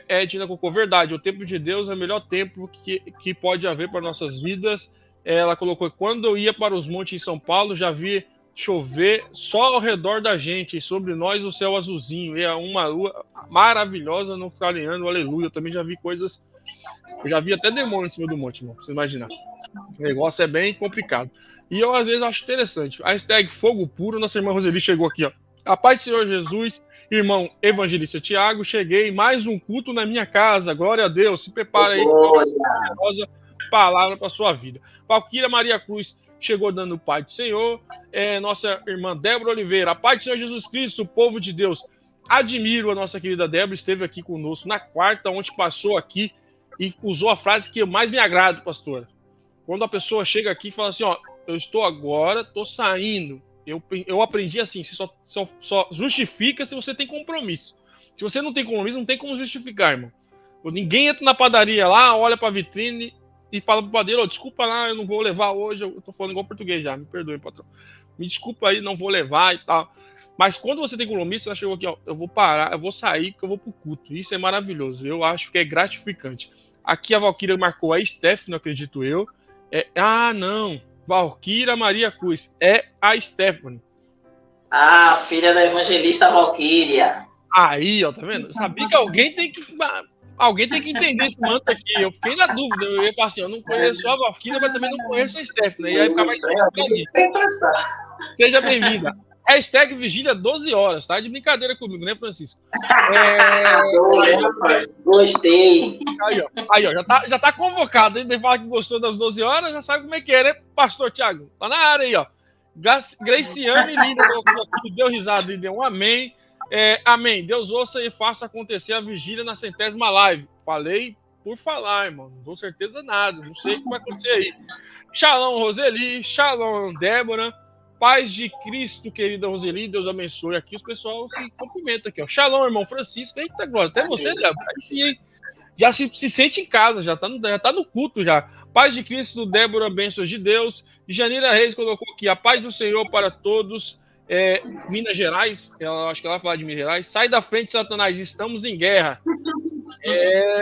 Edna colocou, verdade, o tempo de Deus é o melhor tempo que pode haver para nossas vidas. Ela colocou, quando eu ia para os montes em São Paulo, já vi chover só ao redor da gente, e sobre nós o céu azulzinho, e uma lua maravilhosa no clareando, aleluia. Eu também já vi coisas, eu já vi até demônio em cima do monte, irmão, pra você imaginar. O negócio é bem complicado. E eu, às vezes, acho interessante. A hashtag Fogo Puro, nossa irmã Roseli chegou aqui, ó. A paz do Senhor Jesus, irmão Evangelista Thiago, cheguei, mais um culto na minha casa, glória a Deus, se prepara aí, poderosa palavra para sua vida. Valquíria Maria Cruz chegou dando Pai do Senhor. Nossa irmã Débora Oliveira, a paz do Senhor Jesus Cristo, o povo de Deus. Admiro a nossa querida Débora, esteve aqui conosco na quarta, onde passou aqui e usou a frase que mais me agrada, pastora. Quando a pessoa chega aqui e fala assim, ó, eu estou agora, estou saindo. Eu aprendi assim, você só justifica se você tem compromisso. Se você não tem compromisso, não tem como justificar, irmão. Ninguém entra na padaria lá, olha para a vitrine e fala pro padeiro, desculpa lá, eu não vou levar hoje, eu tô falando igual português já, me perdoe, patrão. Me desculpa aí, não vou levar e tal. Mas quando você tem compromisso, ela chegou aqui, ó, eu vou parar, eu vou sair, porque eu vou pro culto. Isso é maravilhoso, eu acho que é gratificante. Aqui a Valquíria marcou a Stephanie, acredito eu. Não, Valquíria Maria Cruz, é a Stephanie. Filha da evangelista Valquíria. Aí, ó, tá vendo? Eu sabia que alguém tem que entender esse manto aqui. Eu fiquei na dúvida. Eu ia falar assim, eu não conheço a Valquíria, mas também não conheço a Stephanie. E aí ficava mais ali. Seja bem-vinda. Hashtag Vigília 12 horas, tá? De brincadeira comigo, né, Francisco? Gostei. Aí, ó, já tá convocado. Ele fala que gostou das 12 horas, já sabe como é que é, né, pastor Thiago? Tá na área aí, ó. Graciane Linda deu risada e deu um amém. Amém. Deus ouça e faça acontecer a vigília na 100ª live. Falei por falar, irmão. Não dou certeza nada. Não sei o que vai acontecer aí. Shalom, Roseli. Shalom, Débora. Paz de Cristo, querida Roseli. Deus abençoe. Aqui os pessoal se cumprimentam aqui, ó. Shalom, irmão Francisco. Eita, glória. Até você, Débora. Aí sim, hein? Já se sente em casa. Já tá no culto já. Paz de Cristo, Débora, bênçãos de Deus. E Janira Reis colocou aqui. A paz do Senhor para todos. Minas Gerais, acho que ela vai falar de Minas Gerais. Sai da frente, Satanás, estamos em guerra.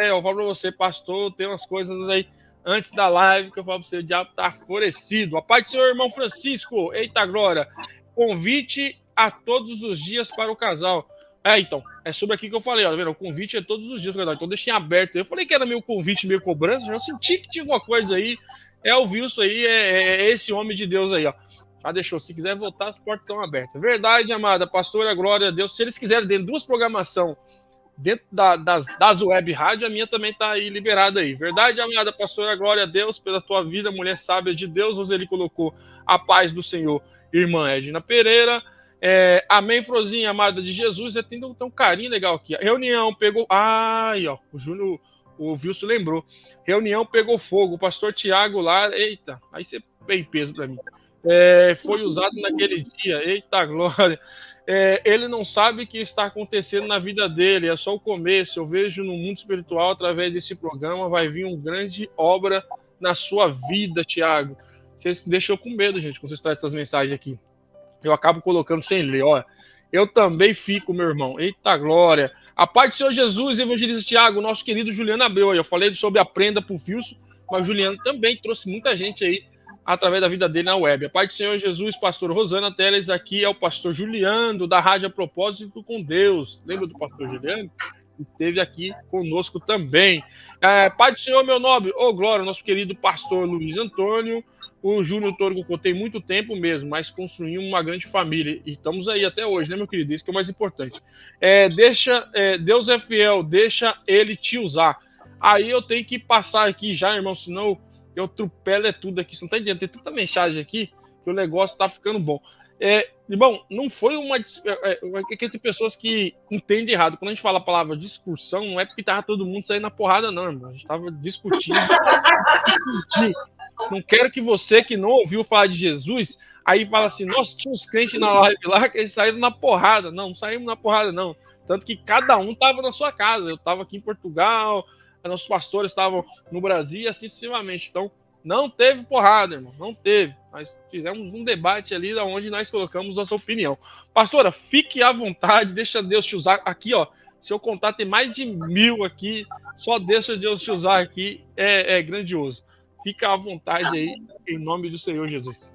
Eu falo pra você, pastor, tem umas coisas aí antes da live que eu falo pra você, o diabo tá enfurecido. A paz do Senhor, irmão Francisco, eita glória. Convite a todos os dias para o casal. Então, é sobre aqui que eu falei, ó, tá vendo? O convite é todos os dias para o casal, então deixem aberto. Eu falei que era meio convite, meio cobrança, eu senti que tinha alguma coisa aí. O Wilson aí, é esse homem de Deus aí, ó. Já deixou, se quiser voltar, as portas estão abertas. Verdade, amada, pastora, glória a Deus. Se eles quiserem, dentro de duas programações, dentro das web rádio, a minha também está aí liberada aí. Verdade, amada pastora, glória a Deus pela tua vida, mulher sábia de Deus, onde ele colocou a paz do Senhor, irmã Edna Pereira. Amém, Frozinha, amada de Jesus. Tem um carinho legal aqui. A reunião pegou. Ai, ó, o Júnior, o Wilson lembrou. Reunião pegou fogo. O pastor Tiago lá. Eita, aí você tem peso para mim. Foi usado naquele dia. Eita glória. Ele não sabe o que está acontecendo na vida dele, é só o começo. Eu vejo no mundo espiritual, através desse programa, vai vir uma grande obra na sua vida, Tiago. Vocês me deixam com medo, gente, quando vocês trazem essas mensagens aqui. Eu acabo colocando sem ler, ó. Eu também fico, meu irmão. Eita glória. A paz do Senhor Jesus, evangelista Tiago, nosso querido Juliano Abreu aí. Eu falei sobre a prenda pro Wilson, mas o Juliano também trouxe muita gente aí através da vida dele na web. A paz do Senhor Jesus, pastor Rosana Teles, aqui é o pastor Juliano, da Rádio A Propósito com Deus. Lembra do pastor Juliano? Esteve aqui conosco também. Pai do Senhor, meu nobre, glória, nosso querido pastor Luiz Antônio, o Júnior Torgo, que eu tenho muito tempo mesmo, mas construímos uma grande família, e estamos aí até hoje, né, meu querido? Isso que é o mais importante. Deus é fiel, deixa ele te usar. Aí eu tenho que passar aqui já, irmão, senão eu atropelo tudo aqui. Você não tá entendendo? Tem tanta mensagem aqui que o negócio tá ficando bom. Bom, não foi uma... que tem pessoas que entendem errado. Quando a gente fala a palavra discussão, não é porque tava todo mundo saindo na porrada, não, irmão. A gente tava discutindo. Não quero que você que não ouviu falar de Jesus, aí fala assim, nossa, tinha uns crentes na live lá que eles saíram na porrada. Não saímos na porrada, não. Tanto que cada um tava na sua casa. Eu tava aqui em Portugal, nossos pastores estavam no Brasil e assim sucessivamente. Então, não teve porrada, irmão. Não teve. Nós fizemos um debate ali onde nós colocamos nossa opinião. Pastora, fique à vontade, deixa Deus te usar. Aqui, ó, seu contato tem mais de 1000 aqui. Só deixa Deus te usar aqui. É grandioso. Fica à vontade aí, em nome do Senhor Jesus.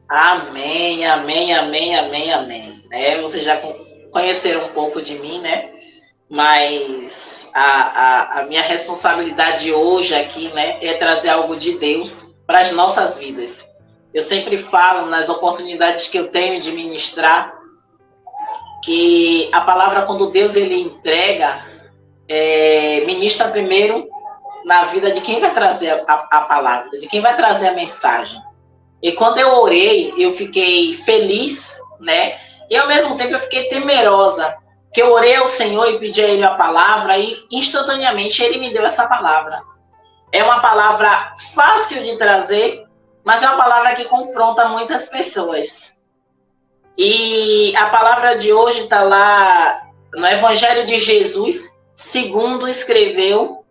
Amém, amém, amém, amém, amém. Vocês já conheceram um pouco de mim, né? Mas a minha responsabilidade hoje aqui, né, é trazer algo de Deus para as nossas vidas. Eu sempre falo nas oportunidades que eu tenho de ministrar que a palavra, quando Deus ele entrega, ministra primeiro na vida de quem vai trazer a palavra, de quem vai trazer a mensagem. E quando eu orei, eu fiquei feliz, né? E ao mesmo tempo eu fiquei temerosa, que eu orei ao Senhor e pedi a Ele a palavra e instantaneamente Ele me deu essa palavra. É uma palavra fácil de trazer, mas é uma palavra que confronta muitas pessoas. E a palavra de hoje está lá no Evangelho de Jesus, segundo escreveu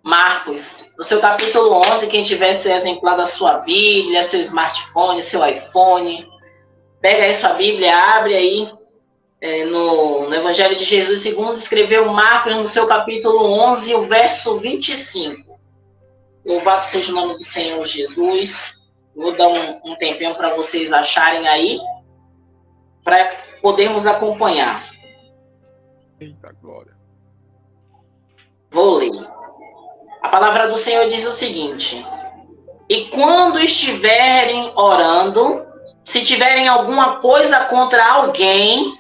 Marcos, no seu capítulo 11, quem tiver seu exemplar da sua Bíblia, seu smartphone, seu iPhone, pega aí sua Bíblia, abre aí no Evangelho de Jesus, segundo escreveu Marcos, no seu capítulo 11, o verso 25. Louvado seja o nome do Senhor Jesus. Vou dar um tempinho para vocês acharem aí, para podermos acompanhar. Eita glória. Vou ler. A palavra do Senhor diz o seguinte: e quando estiverem orando, se tiverem alguma coisa contra alguém,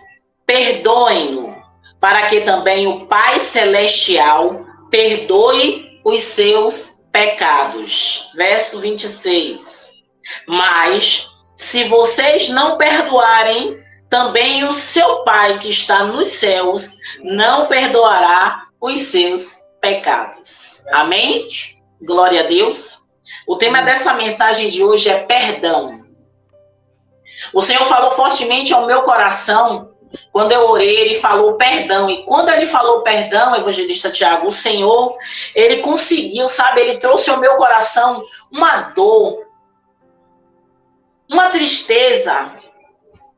perdoem-no, para que também o Pai Celestial perdoe os seus pecados. Verso 26. Mas, se vocês não perdoarem, também o seu Pai que está nos céus não perdoará os seus pecados. Amém? Glória a Deus. O tema dessa mensagem de hoje é perdão. O Senhor falou fortemente ao meu coração quando eu orei, Ele falou perdão. E quando Ele falou perdão, evangelista Tiago, o Senhor, Ele conseguiu, sabe? Ele trouxe ao meu coração uma dor, uma tristeza,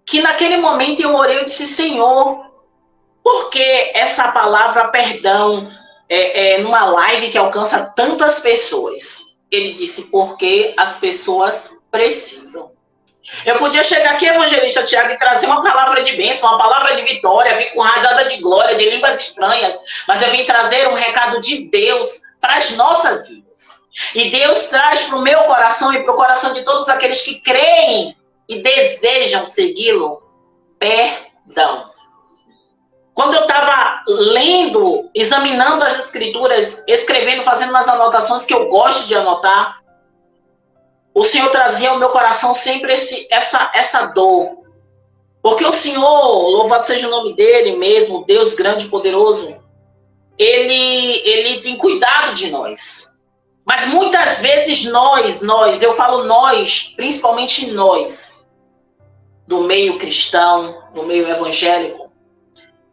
que naquele momento eu orei, eu disse, Senhor, por que essa palavra perdão numa live que alcança tantas pessoas? Ele disse, porque as pessoas precisam. Eu podia chegar aqui, evangelista Tiago, e trazer uma palavra de bênção, uma palavra de vitória, vir com rajada de glória, de línguas estranhas, mas eu vim trazer um recado de Deus para as nossas vidas. E Deus traz para o meu coração e para o coração de todos aqueles que creem e desejam segui-lo, perdão. Quando eu estava lendo, examinando as escrituras, escrevendo, fazendo umas anotações que eu gosto de anotar, o Senhor trazia ao meu coração sempre essa dor. Porque o Senhor, louvado seja o nome dele mesmo, Deus grande e poderoso, ele tem cuidado de nós. Mas muitas vezes nós, eu falo nós, principalmente nós, do meio cristão, do meio evangélico,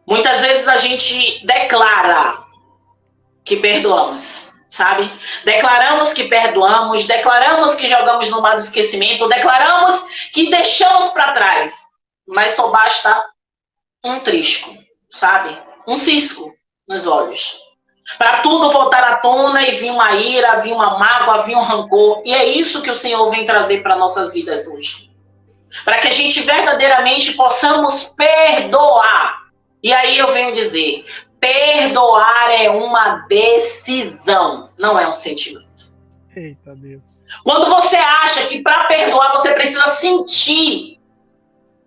muitas vezes a gente declara que perdoamos, sabe? Declaramos que perdoamos, declaramos que jogamos no mar do esquecimento, declaramos que deixamos para trás, mas só basta um trisco, sabe? Um cisco nos olhos. Para tudo voltar à tona e vir uma ira, vir uma mágoa, vir um rancor. E é isso que o Senhor vem trazer para nossas vidas hoje. Para que a gente verdadeiramente possamos perdoar. E aí eu venho dizer, perdoar é uma decisão, não é um sentimento. Eita Deus. Quando você acha que para perdoar você precisa sentir,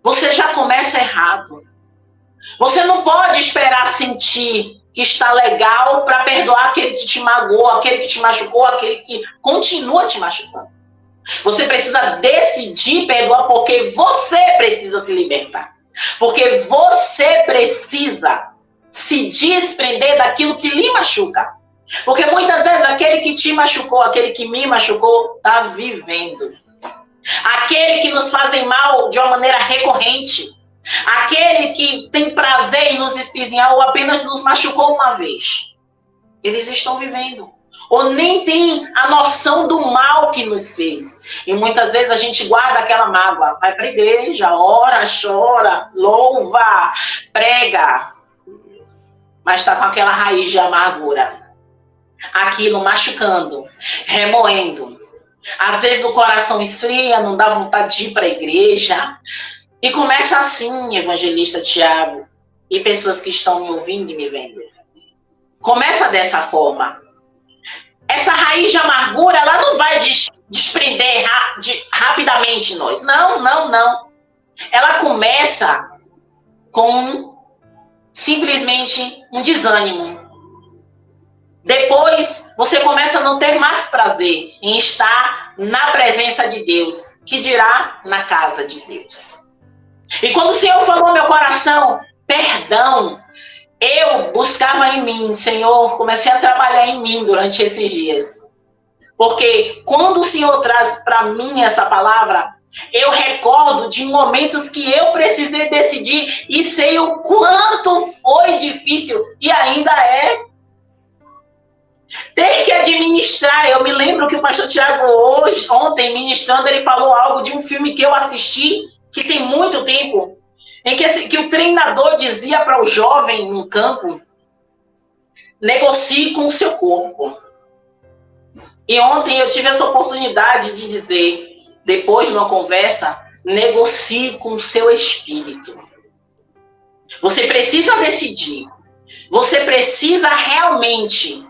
você já começa errado. Você não pode esperar sentir que está legal para perdoar aquele que te magoou, aquele que te machucou, aquele que continua te machucando. Você precisa decidir perdoar porque você precisa se libertar. Porque você precisa se desprender daquilo que lhe machuca. Porque muitas vezes aquele que te machucou, aquele que me machucou, está vivendo. Aquele que nos fazem mal de uma maneira recorrente. Aquele que tem prazer em nos espizinhar ou apenas nos machucou uma vez. Eles estão vivendo. Ou nem tem a noção do mal que nos fez. E muitas vezes a gente guarda aquela mágoa. Vai para a igreja, ora, chora, louva, prega. Mas está com aquela raiz de amargura. Aquilo machucando, remoendo. Às vezes o coração esfria, não dá vontade de ir para a igreja. E começa assim, evangelista Tiago, e pessoas que estão me ouvindo e me vendo. Começa dessa forma. Essa raiz de amargura, ela não vai desprender rapidamente em nós. Não. Ela começa com simplesmente um desânimo. Depois, você começa a não ter mais prazer em estar na presença de Deus, que dirá na casa de Deus. E quando o Senhor falou no meu coração, perdão, eu buscava em mim, Senhor, comecei a trabalhar em mim durante esses dias. Porque quando o Senhor traz para mim essa palavra, eu recordo de momentos que eu precisei decidir e sei o quanto foi difícil e ainda é. Ter que administrar, eu me lembro que o pastor Tiago ontem ministrando, ele falou algo de um filme que eu assisti, que tem muito tempo, em que o treinador dizia para o jovem no campo, negocie com o seu corpo. E ontem eu tive essa oportunidade de dizer, depois de uma conversa, negocie com o seu espírito. Você precisa decidir. Você precisa realmente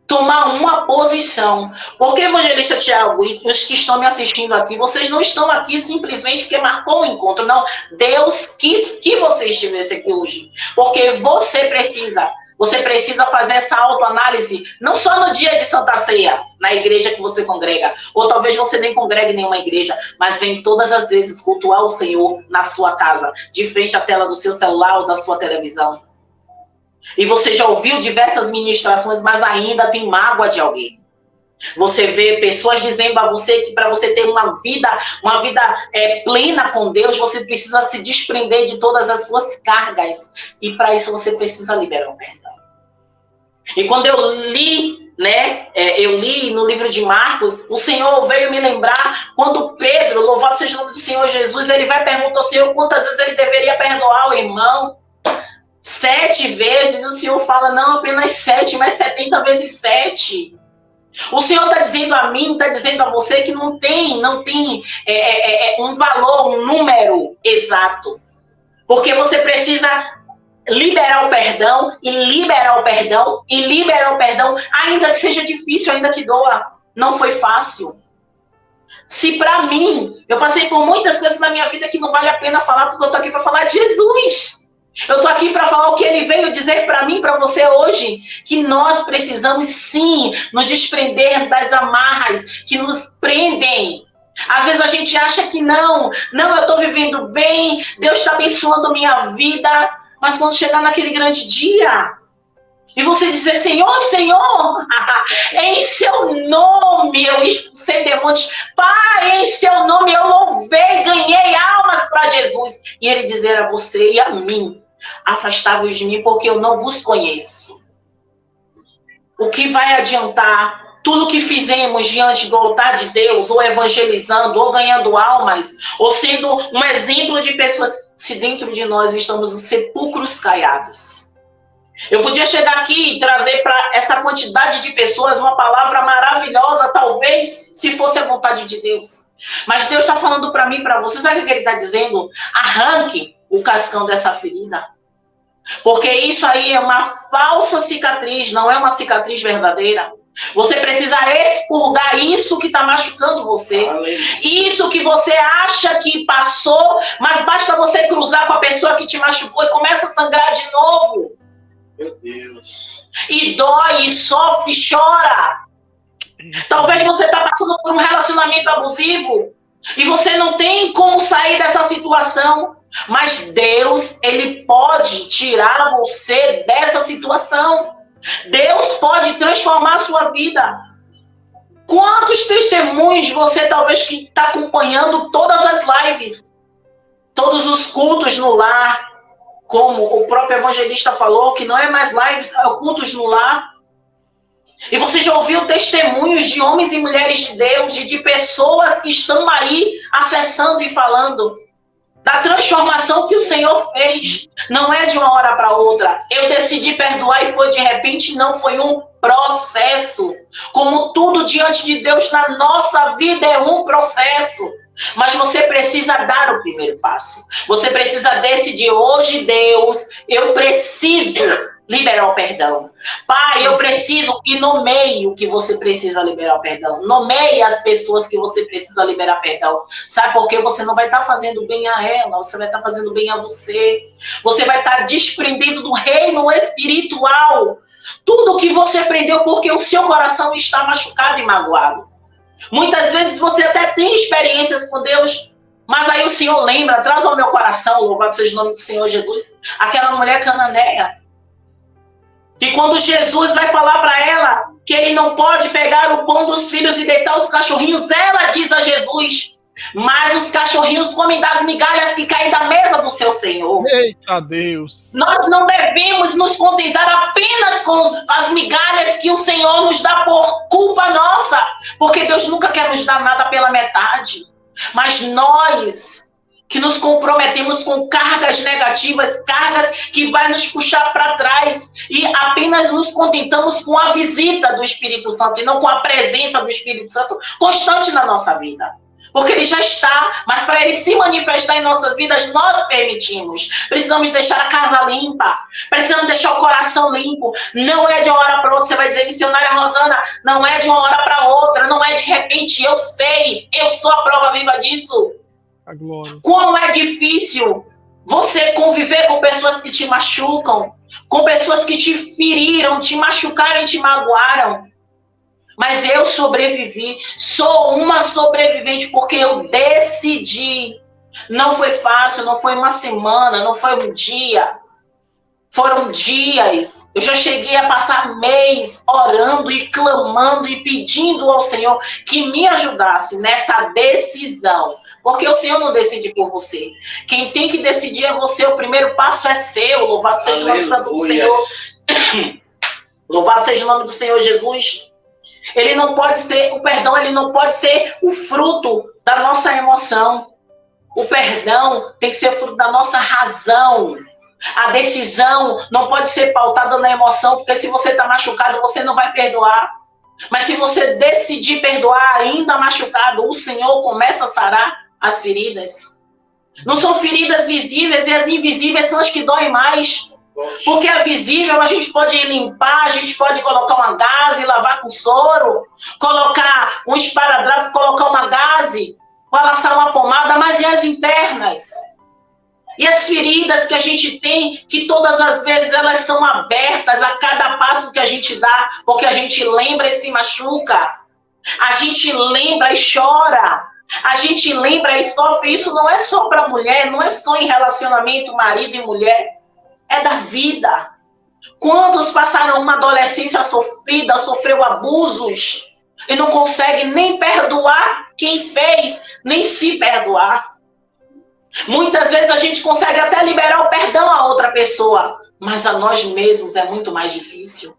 tomar uma posição. Porque, evangelista Tiago, e os que estão me assistindo aqui, vocês não estão aqui simplesmente porque marcou o encontro. Não, Deus quis que você estivesse aqui hoje. Porque você precisa fazer essa autoanálise, não só no dia de Santa Ceia, na igreja que você congrega, ou talvez você nem congregue em nenhuma igreja, mas vem todas as vezes cultuar o Senhor na sua casa, de frente à tela do seu celular ou da sua televisão. E você já ouviu diversas ministrações, mas ainda tem mágoa de alguém. Você vê pessoas dizendo a você que para você ter uma vida plena com Deus, você precisa se desprender de todas as suas cargas. E para isso você precisa liberar o perdão. E quando eu li né? Eu li no livro de Marcos, o Senhor veio me lembrar quando Pedro, louvado seja o nome do Senhor Jesus, ele vai perguntar ao Senhor quantas vezes ele deveria perdoar o irmão. 7 vezes, o Senhor fala, não apenas 7, mas 70 vezes 7. O Senhor está dizendo a mim, está dizendo a você que não tem um valor, um número exato. Porque você precisa liberar o perdão, e liberar o perdão, e liberar o perdão, ainda que seja difícil, ainda que doa. Não foi fácil. Se para mim, eu passei por muitas coisas na minha vida que não vale a pena falar, porque eu estou aqui para falar de Jesus. Eu estou aqui para falar o que ele veio dizer para mim, para você hoje, que nós precisamos sim nos desprender das amarras que nos prendem. Às vezes a gente acha que não, eu estou vivendo bem, Deus está abençoando minha vida, mas quando chegar naquele grande dia, e você dizer, Senhor, em seu nome eu expulsei demônios, Pai, em seu nome eu louvei, ganhei almas para Jesus. E ele dizer a você e a mim, afastai-vos de mim porque eu não vos conheço. O que vai adiantar tudo que fizemos diante do altar de Deus, ou evangelizando, ou ganhando almas, ou sendo um exemplo de pessoas, se dentro de nós estamos os sepulcros caiados? Eu podia chegar aqui e trazer para essa quantidade de pessoas uma palavra maravilhosa, talvez, se fosse a vontade de Deus. Mas Deus está falando para mim e para você, sabe o que ele está dizendo? Arranque o cascão dessa ferida. Porque isso aí é uma falsa cicatriz, não é uma cicatriz verdadeira. Você precisa expurgar isso que está machucando você. Isso que você acha que passou, mas basta você cruzar com a pessoa que te machucou e começa a sangrar de novo. Meu Deus. E dói, e sofre, e chora. Talvez você está passando por um relacionamento abusivo e você não tem como sair dessa situação. Mas Deus, ele pode tirar você dessa situação. Deus pode transformar a sua vida. Quantos testemunhos você talvez que está acompanhando todas as lives, todos os cultos no lar, como o próprio evangelista falou, que não é mais lives, é cultos no lar. E você já ouviu testemunhos de homens e mulheres de Deus, de pessoas que estão aí acessando e falando da transformação que o Senhor fez. Não é de uma hora para outra. Eu decidi perdoar e foi de repente, não, foi um processo. Como tudo diante de Deus na nossa vida é um processo. Mas você precisa dar o primeiro passo. Você precisa decidir, hoje, Deus, eu preciso liberar o perdão. Pai, eu preciso, e nomeie o que você precisa liberar o perdão. Nomeie as pessoas que você precisa liberar perdão. Sabe por quê? Você não vai estar fazendo bem a ela, você vai estar fazendo bem a você. Você vai estar desprendendo do reino espiritual tudo que você aprendeu porque o seu coração está machucado e magoado. Muitas vezes você até tem experiências com Deus, mas aí o Senhor lembra, traz ao meu coração, louvado seja o nome do Senhor Jesus, aquela mulher cananeia, que quando Jesus vai falar para ela que ele não pode pegar o pão dos filhos e deitar os cachorrinhos, ela diz a Jesus, mas os cachorrinhos comem das migalhas que caem da mesa do seu Senhor. Eita Deus! Nós não devemos nos contentar apenas com as migalhas que o Senhor nos dá por culpa nossa, porque Deus nunca quer nos dar nada pela metade. Mas nós que nos comprometemos com cargas negativas, cargas que vai nos puxar para trás e apenas nos contentamos com a visita do Espírito Santo e não com a presença do Espírito Santo constante na nossa vida. Porque ele já está, mas para ele se manifestar em nossas vidas, nós permitimos. Precisamos deixar a casa limpa, precisamos deixar o coração limpo. Não é de uma hora para outra, você vai dizer, missionária Rosana, não é de uma hora para outra, não é de repente, eu sei, eu sou a prova viva disso. A glória. Como é difícil você conviver com pessoas que te machucam, com pessoas que te feriram, te machucaram e te magoaram. Mas eu sobrevivi, sou uma sobrevivente porque eu decidi. Não foi fácil, não foi uma semana, não foi um dia. Foram dias. Eu já cheguei a passar mês orando e clamando e pedindo ao Senhor que me ajudasse nessa decisão. Porque o Senhor não decide por você. Quem tem que decidir é você. O primeiro passo é seu. Louvado seja o nome santo do Senhor. Louvado seja o nome do Senhor Jesus. Ele não pode ser, o perdão, ele não pode ser o fruto da nossa emoção. O perdão tem que ser fruto da nossa razão. A decisão não pode ser pautada na emoção, porque se você está machucado, você não vai perdoar. Mas se você decidir perdoar ainda machucado, o Senhor começa a sarar as feridas. Não são feridas visíveis, e as invisíveis são as que doem mais. Porque a visível a gente pode limpar, a gente pode colocar uma gaze, lavar com soro, colocar um esparadrapo, colocar uma gaze, passar uma pomada, mas e as internas? E as feridas que a gente tem, que todas as vezes elas são abertas a cada passo que a gente dá, porque a gente lembra e se machuca. A gente lembra e chora. A gente lembra e sofre. Isso não é só para mulher, não é só em relacionamento marido e mulher. É da vida. Quantos passaram uma adolescência sofrida, sofreu abusos e não consegue nem perdoar quem fez, nem se perdoar? Muitas vezes a gente consegue até liberar o perdão a outra pessoa, mas a nós mesmos é muito mais difícil.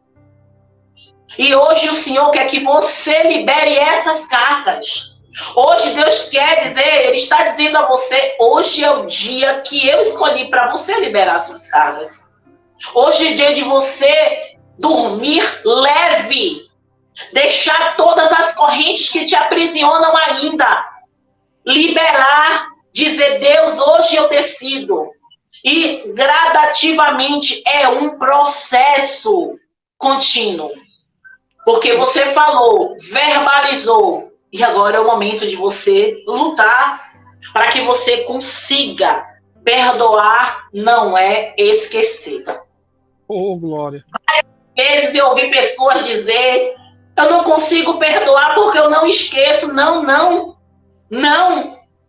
E hoje o Senhor quer que você libere essas cargas. Hoje Deus quer dizer, Ele está dizendo a você, hoje é o dia que eu escolhi para você liberar suas cargas. Hoje é dia de você dormir leve, deixar todas as correntes que te aprisionam ainda, liberar, dizer, Deus, hoje eu decido. E gradativamente é um processo contínuo. Porque você falou, verbalizou, e agora é o momento de você lutar para que você consiga. Perdoar não é esquecer. Oh, glória. Às vezes eu ouvi pessoas dizer, eu não consigo perdoar porque eu não esqueço. Não.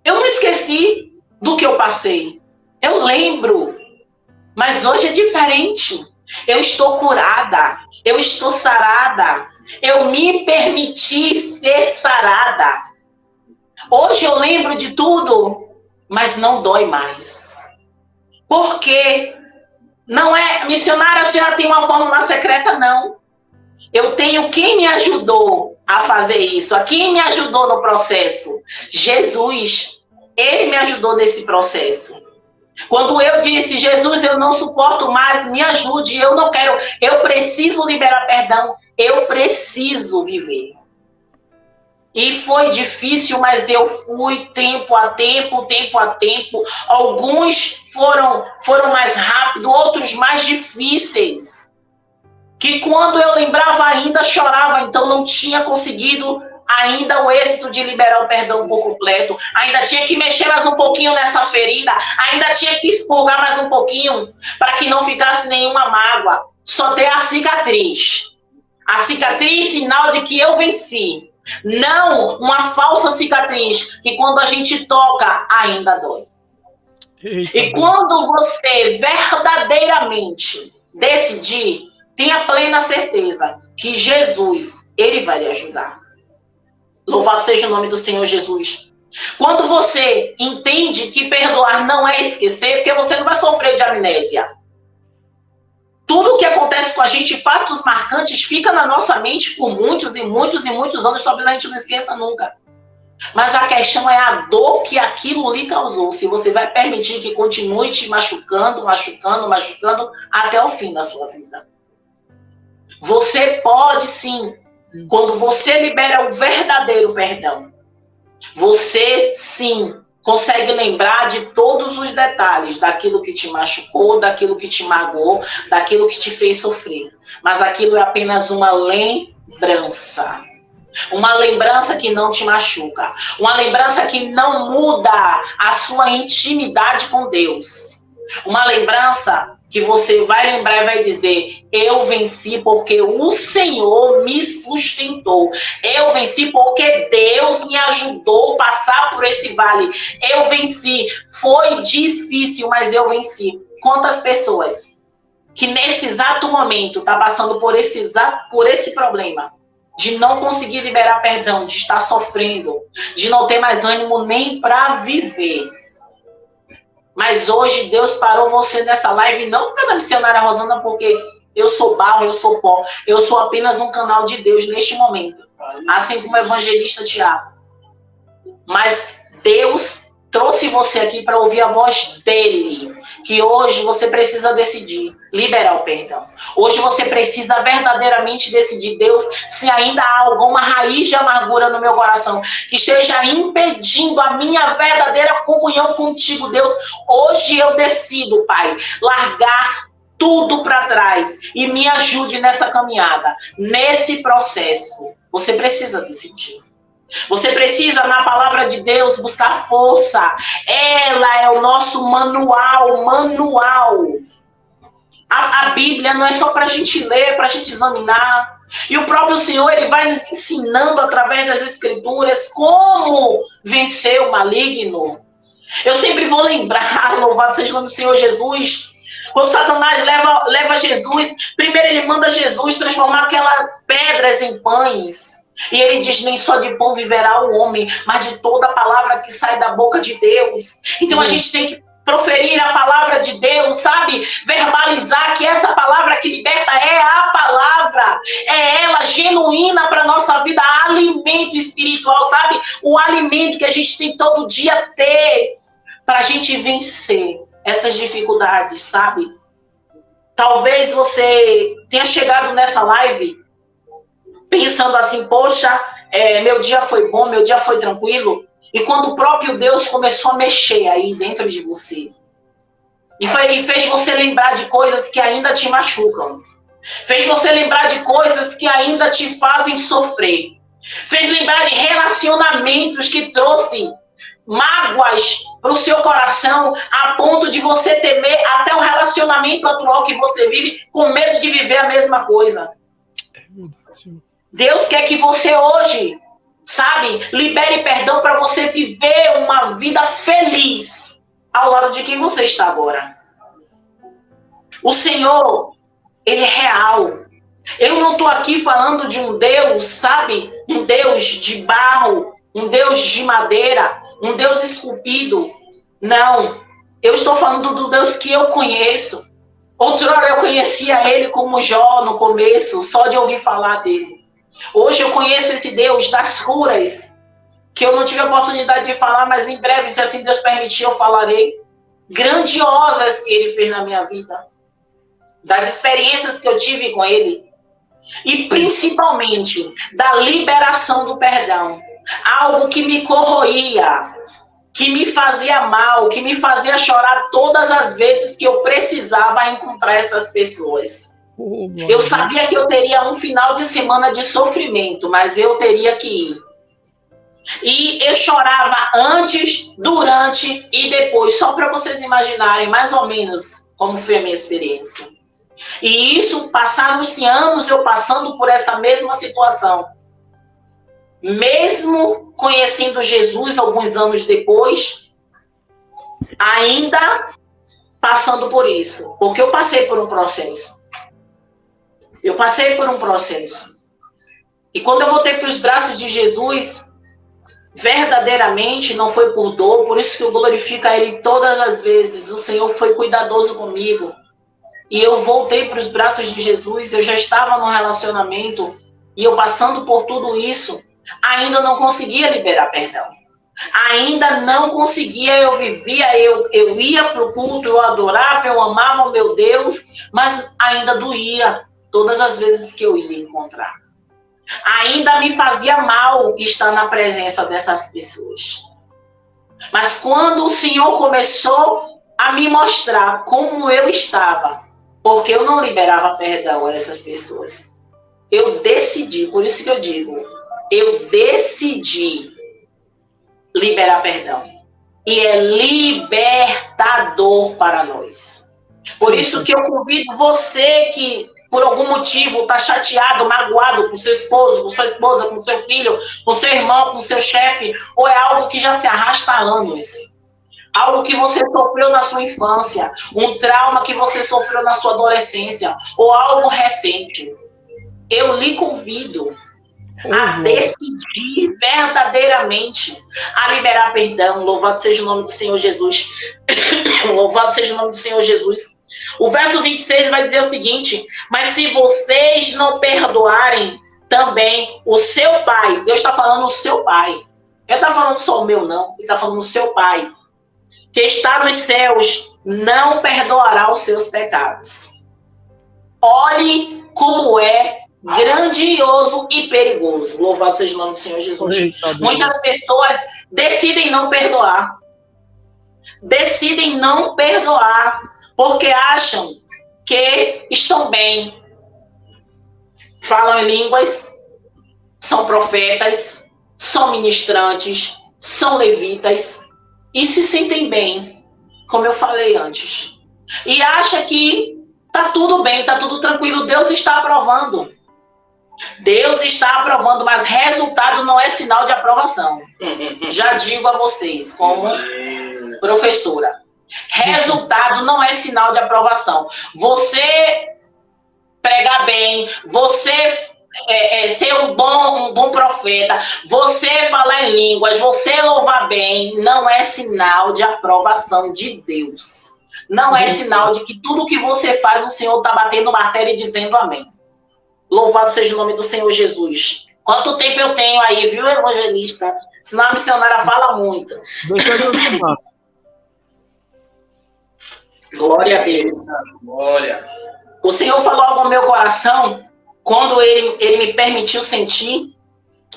Eu não esqueci do que eu passei. Eu lembro. Mas hoje é diferente. Eu estou curada. Eu estou sarada. Eu me permiti ser sarada. Hoje eu lembro de tudo, mas não dói mais. Por quê? Não é, missionária, a senhora tem uma fórmula secreta? Não. Eu tenho quem me ajudou a fazer isso, a quem me ajudou no processo. Jesus, Ele me ajudou nesse processo. Quando eu disse, Jesus, eu não suporto mais, me ajude, eu não quero, eu preciso liberar perdão, eu preciso viver. E foi difícil, mas eu fui tempo a tempo. Alguns foram mais rápido, outros mais difíceis. Que quando eu lembrava ainda, chorava, então não tinha conseguido ainda o êxito de liberar o perdão por completo. Ainda tinha que mexer mais um pouquinho nessa ferida, ainda tinha que expurgar mais um pouquinho, para que não ficasse nenhuma mágoa. Só ter a cicatriz. A cicatriz, sinal de que eu venci. Não uma falsa cicatriz, que quando a gente toca, ainda dói. Eita. E quando você verdadeiramente decidir, tenha plena certeza que Jesus, Ele vai lhe ajudar. Louvado seja o nome do Senhor Jesus. Quando você entende que perdoar não é esquecer, porque você não vai sofrer de amnésia. Tudo o que acontece com a gente, fatos marcantes, fica na nossa mente por muitos anos, talvez a gente não esqueça nunca. Mas a questão é a dor que aquilo lhe causou. Se você vai permitir que continue te machucando até o fim da sua vida. Você pode sim, quando você libera o verdadeiro perdão, você sim consegue lembrar de todos os detalhes daquilo que te machucou, daquilo que te magoou, daquilo que te fez sofrer. Mas aquilo é apenas uma lembrança. Uma lembrança que não te machuca. Uma lembrança que não muda a sua intimidade com Deus. Uma lembrança que você vai lembrar e vai dizer, eu venci porque o Senhor me sustentou. Eu venci porque Deus me ajudou a passar por esse vale. Eu venci. Foi difícil, mas eu venci. Quantas pessoas que nesse exato momento estão passando por esse problema de não conseguir liberar perdão, de estar sofrendo, de não ter mais ânimo nem para viver. Mas hoje Deus parou você nessa live, não por causa da missionária Rosana, porque Eu sou barro, eu sou pó. Eu sou apenas um canal de Deus neste momento. Assim como o evangelista Tiago. Mas Deus trouxe você aqui para ouvir a voz dele. Que hoje você precisa decidir liberar o perdão. Hoje você precisa verdadeiramente decidir, Deus, se ainda há alguma raiz de amargura no meu coração que esteja impedindo a minha verdadeira comunhão contigo, Deus. Hoje eu decido, Pai, largar tudo para trás e me ajude nessa caminhada, nesse processo. Você precisa decidir. Você precisa, na palavra de Deus, buscar força. Ela é o nosso manual. A Bíblia não é só para a gente ler, para a gente examinar. E o próprio Senhor, ele vai nos ensinando através das Escrituras como vencer o maligno. Eu sempre vou lembrar, louvado seja o nome do Senhor Jesus, quando Satanás leva Jesus, primeiro ele manda Jesus transformar aquelas pedras em pães. E ele diz, nem só de pão viverá o homem, mas de toda a palavra que sai da boca de Deus. Então a gente tem que proferir a palavra de Deus, sabe? Verbalizar que essa palavra que liberta é a palavra. É ela genuína para a nossa vida, alimento espiritual, sabe? O alimento que a gente tem todo dia ter para a gente vencer essas dificuldades, sabe? Talvez você tenha chegado nessa live pensando assim, poxa, meu dia foi bom, meu dia foi tranquilo. E quando o próprio Deus começou a mexer aí dentro de você. E fez você lembrar de coisas que ainda te machucam. Fez você lembrar de coisas que ainda te fazem sofrer. Fez lembrar de relacionamentos que trouxe mágoas para o seu coração, a ponto de você temer até o relacionamento atual que você vive, com medo de viver a mesma coisa. Deus quer que você hoje, sabe, libere perdão para você viver uma vida feliz ao lado de quem você está agora. O Senhor, ele é real. Eu não estou aqui falando de um Deus, sabe, um Deus de barro, um Deus de madeira, um Deus esculpido. Não, eu estou falando do Deus que eu conheço. Outrora eu conhecia ele como Jó no começo, só de ouvir falar dele. Hoje eu conheço esse Deus das curas, que eu não tive a oportunidade de falar, mas em breve, se assim Deus permitir, eu falarei. Grandiosas que ele fez na minha vida. Das experiências que eu tive com ele. E principalmente da liberação do perdão. Algo que me corroía, que me fazia mal, que me fazia chorar todas as vezes que eu precisava encontrar essas pessoas. Eu sabia que eu teria um final de semana de sofrimento, mas eu teria que ir. E eu chorava antes, durante e depois, só para vocês imaginarem mais ou menos como foi a minha experiência. E isso, passaram-se anos eu passando por essa mesma situação. Mesmo conhecendo Jesus alguns anos depois, ainda passando por isso. Porque eu passei por um processo. Eu passei por um processo. E quando eu voltei para os braços de Jesus, verdadeiramente não foi por dor, por isso que eu glorifico a Ele todas as vezes. O Senhor foi cuidadoso comigo. E eu voltei para os braços de Jesus, eu já estava num relacionamento, e eu passando por tudo isso, ainda não conseguia liberar perdão. Ainda não conseguia, eu vivia, eu ia para o culto, eu adorava, eu amava o meu Deus, mas ainda doía todas as vezes que eu ia encontrar. Ainda me fazia mal estar na presença dessas pessoas. Mas quando o Senhor começou a me mostrar como eu estava, porque eu não liberava perdão a essas pessoas, eu decidi, por isso que eu digo, eu decidi liberar perdão. E é libertador para nós. Por isso que eu convido você que por algum motivo está chateado, magoado com seu esposo, com sua esposa, com seu filho, com seu irmão, com seu chefe, ou é algo que já se arrasta há anos. Algo que você sofreu na sua infância, um trauma que você sofreu na sua adolescência, ou algo recente. Eu lhe convido a decidir verdadeiramente a liberar perdão. Louvado seja o nome do Senhor Jesus. Louvado seja o nome do Senhor Jesus. O verso 26 vai dizer o seguinte: mas se vocês não perdoarem também o seu pai, Deus está falando o seu pai, ele está falando só o meu não, ele está falando o seu pai, que está nos céus, não perdoará os seus pecados. Olhe como é grandioso e perigoso. Louvado seja o nome do Senhor Jesus. Eita, muitas pessoas decidem não perdoar. Decidem não perdoar porque acham que estão bem. Falam em línguas, são profetas, são ministrantes, são levitas e se sentem bem, como eu falei antes. E acha que tá tudo bem, tá tudo tranquilo, Deus está aprovando. Deus está aprovando, mas resultado não é sinal de aprovação. Já digo a vocês, como professora. Resultado não é sinal de aprovação. Você pregar bem, você ser um bom profeta, você falar em línguas, você louvar bem, não é sinal de aprovação de Deus. Não é sinal de que tudo que você faz, o Senhor está batendo o martelo e dizendo amém. Louvado seja o nome do Senhor Jesus. Quanto tempo eu tenho aí, viu, evangelista? Senão a missionária fala muito. Deixa eu ver. Glória a Deus. Glória. O Senhor falou algo no meu coração quando ele me permitiu sentir.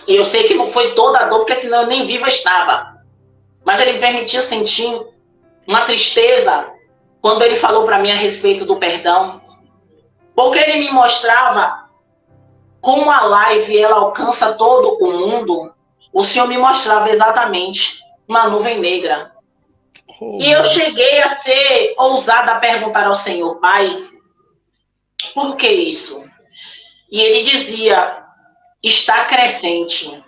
E eu sei que não foi toda a dor, porque senão eu nem viva estava. Mas ele me permitiu sentir uma tristeza quando ele falou para mim a respeito do perdão. Porque ele me mostrava como a live ela alcança todo o mundo. O Senhor me mostrava exatamente uma nuvem negra. E eu cheguei a ser ousada a perguntar ao Senhor: Pai, por que isso? E ele dizia: está crescente.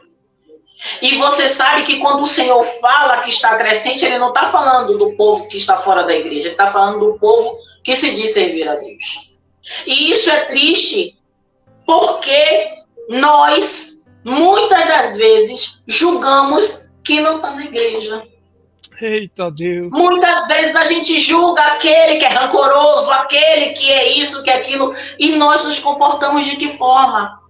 E você sabe que quando o Senhor fala que está crescente, ele não está falando do povo que está fora da igreja, ele está falando do povo que se diz servir a Deus. E isso é triste, porque nós, muitas das vezes, julgamos quem não está na igreja. Eita Deus. Muitas vezes a gente julga aquele que é rancoroso, aquele que é isso, que é aquilo, e nós nos comportamos de que forma?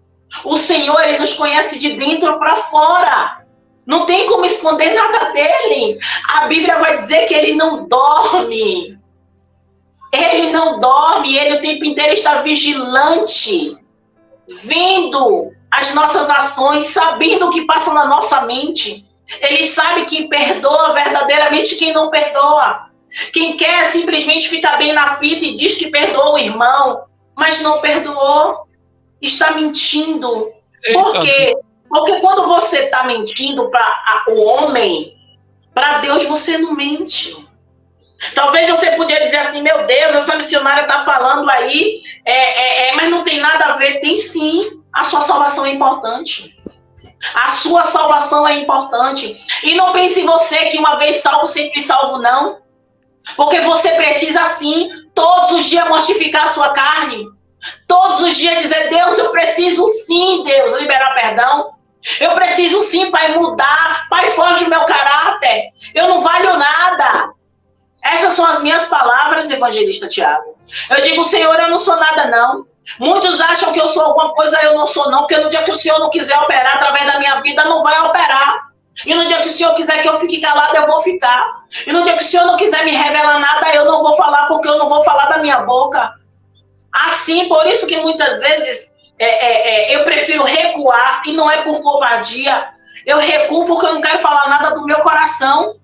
O Senhor, ele nos conhece de dentro para fora. Não tem como esconder nada dele. A Bíblia vai dizer que ele não dorme. Ele não dorme, ele o tempo inteiro está vigilante, vendo as nossas ações, sabendo o que passa na nossa mente. Ele sabe quem perdoa verdadeiramente, quem não perdoa. Quem quer simplesmente ficar bem na fita e diz que perdoou o irmão, mas não perdoou, está mentindo. Por quê? Porque quando você está mentindo para o homem, para Deus você não mente. Talvez você podia dizer assim: meu Deus, essa missionária está falando aí, mas não tem nada a ver. Tem sim, a sua salvação é importante. A sua salvação é importante. E não pense em você que uma vez salvo, sempre salvo, não. Porque você precisa sim, todos os dias mortificar a sua carne. Todos os dias dizer: Deus, eu preciso sim, Deus, liberar perdão. Eu preciso sim, Pai, mudar. Pai, foge o meu caráter. Eu não valho nada. Essas são as minhas palavras, evangelista Tiago. Eu digo: Senhor, eu não sou nada, não. Muitos acham que eu sou alguma coisa, eu não sou, não. Porque no dia que o Senhor não quiser operar através da minha vida, não vai operar. E no dia que o Senhor quiser que eu fique calado, eu vou ficar. E no dia que o Senhor não quiser me revelar nada, eu não vou falar, porque eu não vou falar da minha boca. Assim, por isso que muitas vezes eu prefiro recuar, e não é por covardia. Eu recuo porque eu não quero falar nada do meu coração.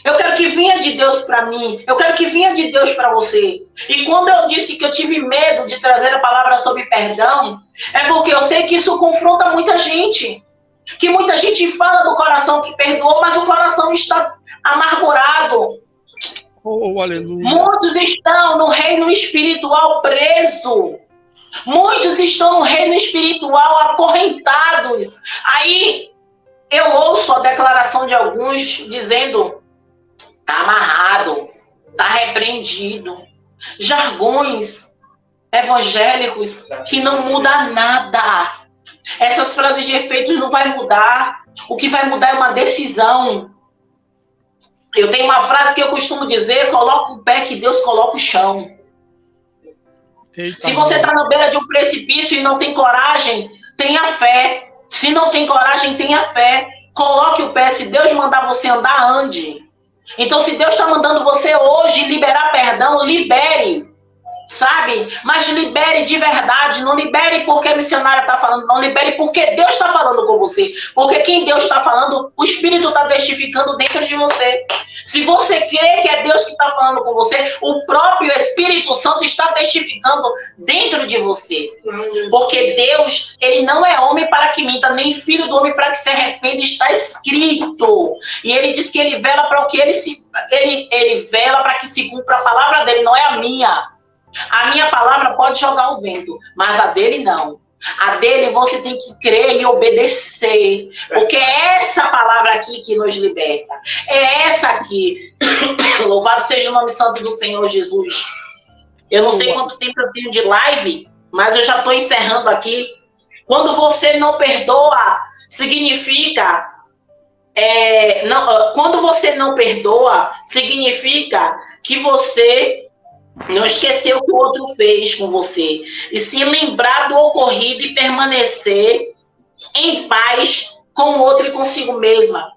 Eu quero que venha de Deus para mim. Eu quero que venha de Deus para você. E quando eu disse que eu tive medo de trazer a palavra sobre perdão, é porque eu sei que isso confronta muita gente. Que muita gente fala do coração que perdoou, mas o coração está amargurado. Oh, aleluia. Muitos estão no reino espiritual preso. Muitos estão no reino espiritual acorrentados. Aí eu ouço a declaração de alguns dizendo: está amarrado, está repreendido. Jargões evangélicos que não muda nada. Essas frases de efeito não vai mudar. O que vai mudar é uma decisão. Eu tenho uma frase que eu costumo dizer: coloca o pé que Deus coloca o chão. Eita, se você está na beira de um precipício e não tem coragem, tenha fé. Se não tem coragem, tenha fé. Coloque o pé. Se Deus mandar você andar, ande. Então, se Deus está mandando você hoje liberar perdão, libere. Sabe? Mas libere de verdade. Não libere porque a missionária está falando. Não libere porque Deus está falando com você. Porque quem Deus está falando, o Espírito está testificando dentro de você. Se você crê que é Deus que está falando com você, o próprio Espírito Santo está testificando dentro de você. Porque Deus, ele não é homem para que minta, nem filho do homem para que se arrependa, está escrito. E ele diz que ele vela para o que ele vela para que se cumpra a palavra dele, não é a minha. A minha palavra pode jogar o vento, mas a dele não. A dele você tem que crer e obedecer. Porque é essa palavra aqui que nos liberta. É essa aqui. Louvado seja o nome santo do Senhor Jesus. Eu não sei quanto tempo eu tenho de live, mas eu já estou encerrando aqui. Quando você não perdoa, significa... quando você não perdoa, significa que você... não esquecer o que o outro fez com você. E se lembrar do ocorrido e permanecer em paz com o outro e consigo mesma.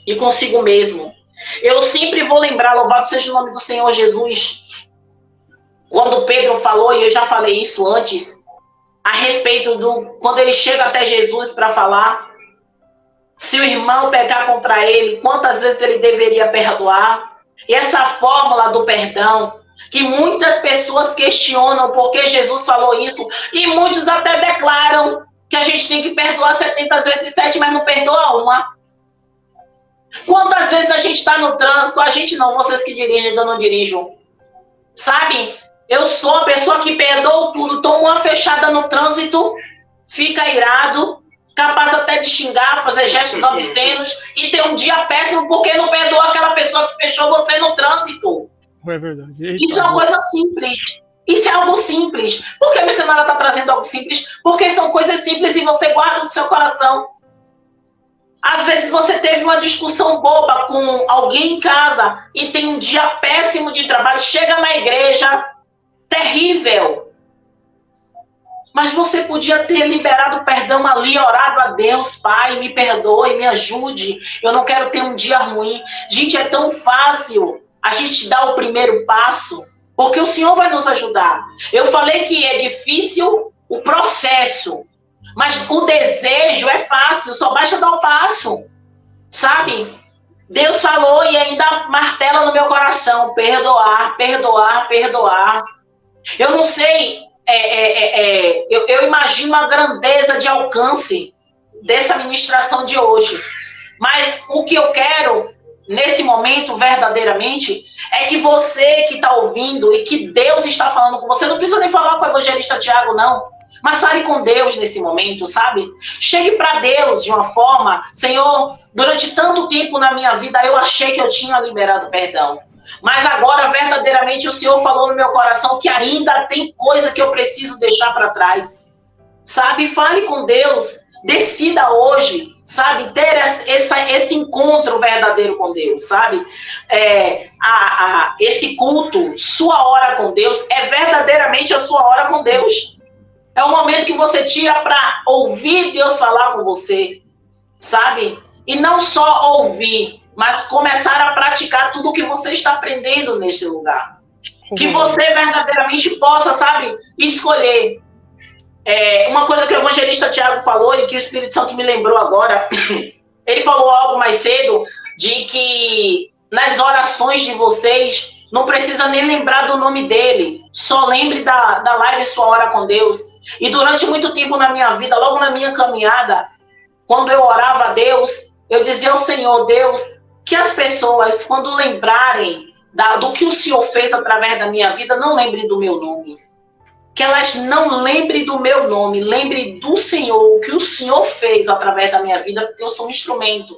E consigo mesmo. Eu sempre vou lembrar, louvado seja o nome do Senhor Jesus, quando Pedro falou, e eu já falei isso antes, a respeito quando ele chega até Jesus para falar, se o irmão pecar contra ele, quantas vezes ele deveria perdoar? E essa fórmula do perdão, que muitas pessoas questionam porque Jesus falou isso, e muitos até declaram que a gente tem que perdoar 70 vezes 7, mas não perdoa uma. Quantas vezes a gente está no trânsito, a gente não, vocês que dirigem, eu não dirijo, sabe? Eu sou a pessoa que perdoa tudo, toma uma fechada no trânsito, fica irado, capaz até de xingar, fazer gestos obscenos, e ter um dia péssimo porque não perdoou aquela pessoa que fechou você no trânsito. É verdade. Eita, isso é uma coisa simples. Isso é algo simples. Por que a missionária está trazendo algo simples? Porque são coisas simples e você guarda no seu coração. Às vezes você teve uma discussão boba com alguém em casa e tem um dia péssimo de trabalho, chega na igreja, terrível. Mas você podia ter liberado perdão ali, orado a Deus, Pai, me perdoe, me ajude. Eu não quero ter um dia ruim. Gente, é tão fácil a gente dá o primeiro passo, porque o Senhor vai nos ajudar. Eu falei que é difícil o processo, mas o desejo é fácil, só basta dar o passo, sabe? Deus falou e ainda martela no meu coração, perdoar, perdoar, perdoar. Eu não sei, eu imagino a grandeza de alcance dessa ministração de hoje, mas o que eu quero... nesse momento, verdadeiramente, é que você que está ouvindo e que Deus está falando com você, não precisa nem falar com o evangelista Tiago, não, mas fale com Deus nesse momento, sabe? Chegue para Deus de uma forma, Senhor, durante tanto tempo na minha vida eu achei que eu tinha liberado perdão, mas agora verdadeiramente o Senhor falou no meu coração que ainda tem coisa que eu preciso deixar para trás, sabe? Fale com Deus, decida hoje, sabe, ter esse encontro verdadeiro com Deus, sabe? Esse culto, sua hora com Deus, é verdadeiramente a sua hora com Deus. É o momento que você tira para ouvir Deus falar com você, sabe? E não só ouvir, mas começar a praticar tudo o que você está aprendendo neste lugar. Que você verdadeiramente possa, sabe, escolher. Uma coisa que o evangelista Tiago falou e que o Espírito Santo me lembrou agora, ele falou algo mais cedo, de que nas orações de vocês, não precisa nem lembrar do nome dele, só lembre da live Sua Hora com Deus. E durante muito tempo na minha vida, logo na minha caminhada, quando eu orava a Deus, eu dizia ao Senhor, Deus, que as pessoas, quando lembrarem do que o Senhor fez através da minha vida, não lembrem do meu nome. Que elas não lembrem do meu nome, lembrem do Senhor, o que o Senhor fez através da minha vida, porque eu sou um instrumento.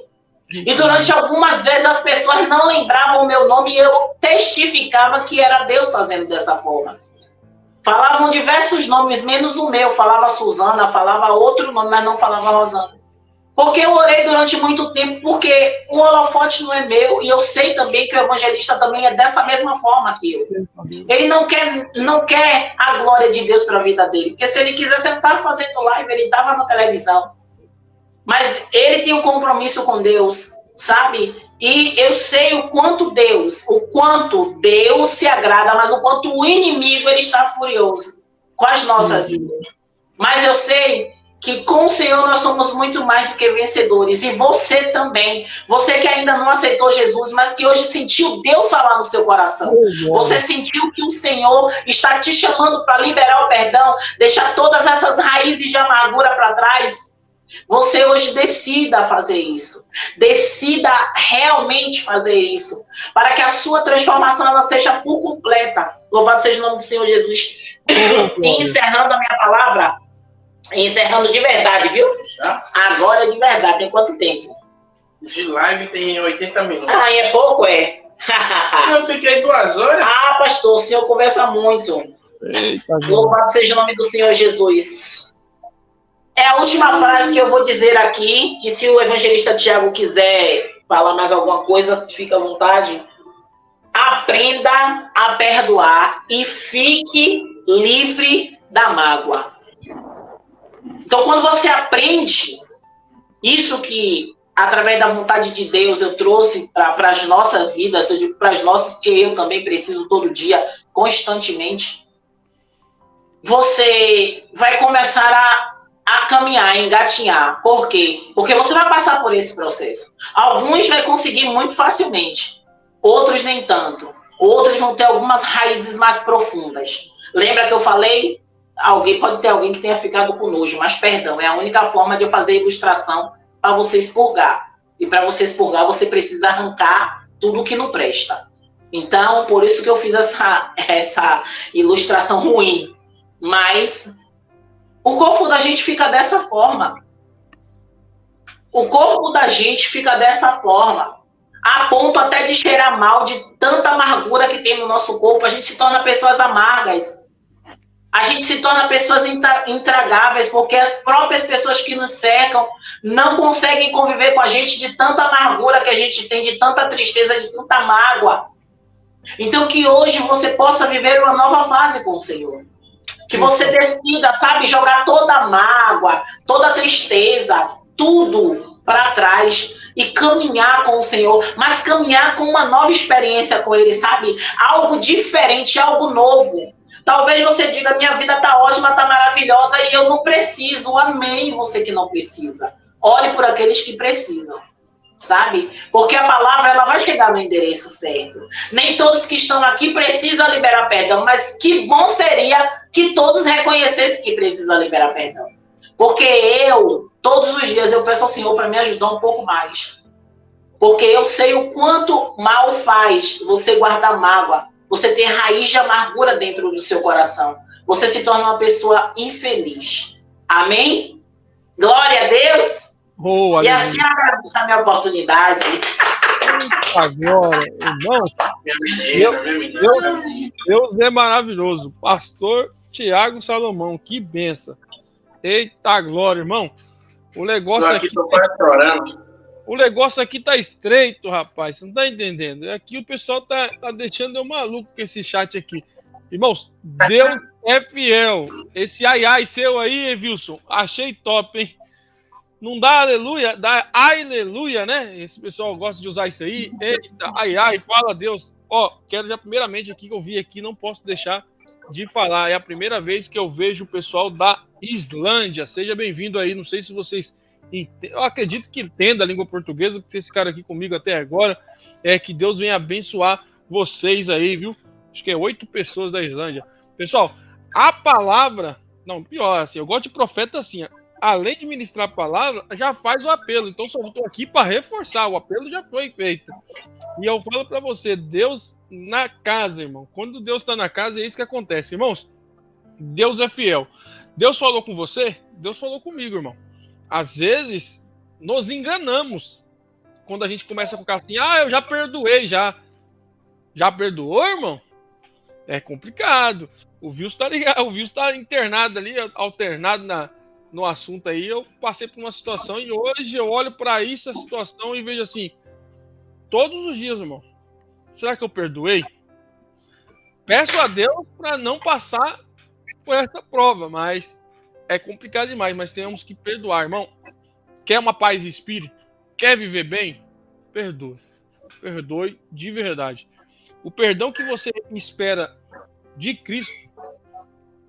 E durante algumas vezes as pessoas não lembravam o meu nome e eu testificava que era Deus fazendo dessa forma. Falavam diversos nomes, menos o meu. Falava Suzana, falava outro nome, mas não falava Rosana. Porque eu orei durante muito tempo, porque o holofote não é meu, e eu sei também que o evangelista também é dessa mesma forma que eu. Ele não quer a glória de Deus para a vida dele, porque se ele quisesse, ele estava fazendo live, ele estava na televisão. Mas ele tem um compromisso com Deus, sabe? E eu sei o quanto Deus se agrada, mas o quanto o inimigo ele está furioso com as nossas vidas. Mas eu sei que com o Senhor nós somos muito mais do que vencedores. E você também. Você que ainda não aceitou Jesus, mas que hoje sentiu Deus falar no seu coração. Você sentiu que o Senhor está te chamando para liberar o perdão, deixar todas essas raízes de amargura para trás. Você hoje decida fazer isso. Decida realmente fazer isso. Para que a sua transformação ela seja por completa. Louvado seja o nome do Senhor Jesus. E encerrando a minha palavra, encerrando de verdade, viu? Agora é de verdade. Tem quanto tempo? De live tem 80 minutos. Ah, é pouco, é? Eu fiquei 2 horas. Ah, pastor, o senhor conversa muito. Eita, Louvado seja o nome do Senhor Jesus. É a última frase que eu vou dizer aqui, e se o evangelista Tiago quiser falar mais alguma coisa, fica à vontade. Aprenda a perdoar e fique livre da mágoa. Então, quando você aprende isso que, através da vontade de Deus, eu trouxe para as nossas vidas, eu digo para as nossas, porque eu também preciso todo dia, constantemente, você vai começar a caminhar, a engatinhar. Por quê? Porque você vai passar por esse processo. Alguns vai conseguir muito facilmente, outros nem tanto. Outros vão ter algumas raízes mais profundas. Lembra que eu falei? Pode ter alguém que tenha ficado com nojo, mas perdão, é a única forma de eu fazer ilustração para você expurgar. E para você expurgar, você precisa arrancar tudo que não presta. Então, por isso que eu fiz essa ilustração ruim. Mas o corpo da gente fica dessa forma. O corpo da gente fica dessa forma. A ponto até de cheirar mal, de tanta amargura que tem no nosso corpo. A gente se torna pessoas amargas. A gente se torna pessoas intragáveis, porque as próprias pessoas que nos cercam não conseguem conviver com a gente de tanta amargura que a gente tem, de tanta tristeza, de tanta mágoa. Então, que hoje você possa viver uma nova fase com o Senhor. Que você decida, sabe, jogar toda a mágoa, toda a tristeza, tudo para trás e caminhar com o Senhor, mas caminhar com uma nova experiência com Ele, sabe? Algo diferente, algo novo. Talvez você diga, minha vida está ótima, está maravilhosa e eu não preciso. Amém, você que não precisa. Ore por aqueles que precisam, sabe? Porque a palavra ela vai chegar no endereço certo. Nem todos que estão aqui precisam liberar perdão, mas que bom seria que todos reconhecessem que precisam liberar perdão. Porque todos os dias, eu peço ao Senhor para me ajudar um pouco mais. Porque eu sei o quanto mal faz você guardar mágoa, você ter raiz de amargura dentro do seu coração. Você se torna uma pessoa infeliz. Amém? Glória a Deus. Boa, e assim agradeço a minha oportunidade. Agora, irmão, Deus é maravilhoso. Pastor Tiago Salomão, que benção. Eita glória, irmão. O negócio aqui tá estreito, rapaz. Você não tá entendendo. Aqui o pessoal tá deixando eu maluco com esse chat aqui. Irmãos, Deus é fiel. Esse ai seu aí, Wilson, achei top, hein? Não dá aleluia, dá aleluia, né? Esse pessoal gosta de usar isso aí. Eita, fala Deus. Ó, quero já primeiramente aqui que eu vi aqui, não posso deixar de falar. É a primeira vez que eu vejo o pessoal da Islândia. Seja bem-vindo aí. Não sei se vocês eu acredito que entenda a língua portuguesa, porque esse cara aqui comigo até agora, que Deus venha abençoar vocês aí, viu? Acho que é 8 pessoas da Islândia. Pessoal, a palavra, não, pior, assim, eu gosto de profeta assim, além de ministrar a palavra, já faz o apelo, então só estou aqui para reforçar, o apelo já foi feito. E eu falo para você, Deus na casa, irmão, quando Deus está na casa é isso que acontece, irmãos, Deus é fiel. Deus falou com você? Deus falou comigo, irmão. Às vezes, nos enganamos. Quando a gente começa a ficar assim, eu já perdoei, já. Já perdoou, irmão? É complicado. O Wilson tá ligado, o Wilson tá internado ali, alternado no assunto aí, eu passei por uma situação e hoje eu olho para essa situação e vejo assim, todos os dias, irmão, será que eu perdoei? Peço a Deus para não passar por essa prova, mas é complicado demais, mas temos que perdoar, irmão. Quer uma paz de espírito? Quer viver bem? Perdoe. Perdoe de verdade. O perdão que você espera de Cristo,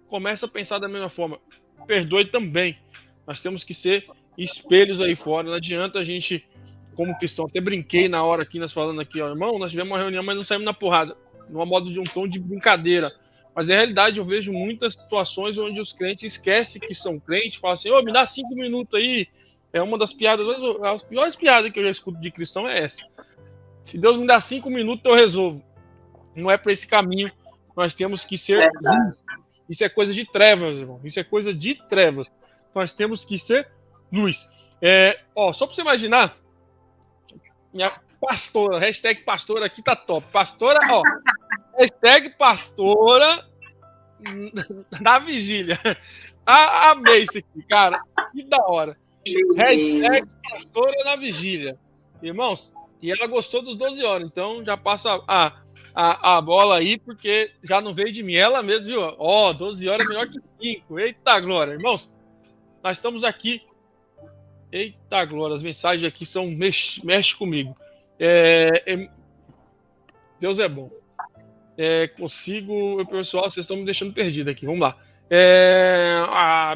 começa a pensar da mesma forma. Perdoe também. Nós temos que ser espelhos aí fora. Não adianta a gente, como cristão, até brinquei na hora aqui, nós falando aqui, ó, irmão, nós tivemos uma reunião, mas não saímos na porrada. Numa modo de um tom de brincadeira. Mas na realidade eu vejo muitas situações onde os crentes esquecem que são crentes, falam assim, me dá 5 minutos aí. É uma das piadas, as piores piadas que eu já escuto de cristão é essa. Se Deus me dá 5 minutos, eu resolvo. Não é para esse caminho. Nós temos que ser luz. Isso é coisa de trevas, irmão. Isso é coisa de trevas. Nós temos que ser luz. Só para você imaginar, minha pastora, hashtag pastora aqui tá top. Pastora, hashtag pastora na vigília. Amei isso aqui, cara. Que da hora. Hashtag pastora na vigília. Irmãos, e ela gostou dos 12 horas, então já passa a bola aí, porque já não veio de mim. Ela mesmo, viu? 12 horas é melhor que 5. Eita, glória. Irmãos, nós estamos aqui. Eita, glória. As mensagens aqui são... Mexe comigo. Deus é bom. Pessoal, vocês estão me deixando perdido aqui. Vamos lá.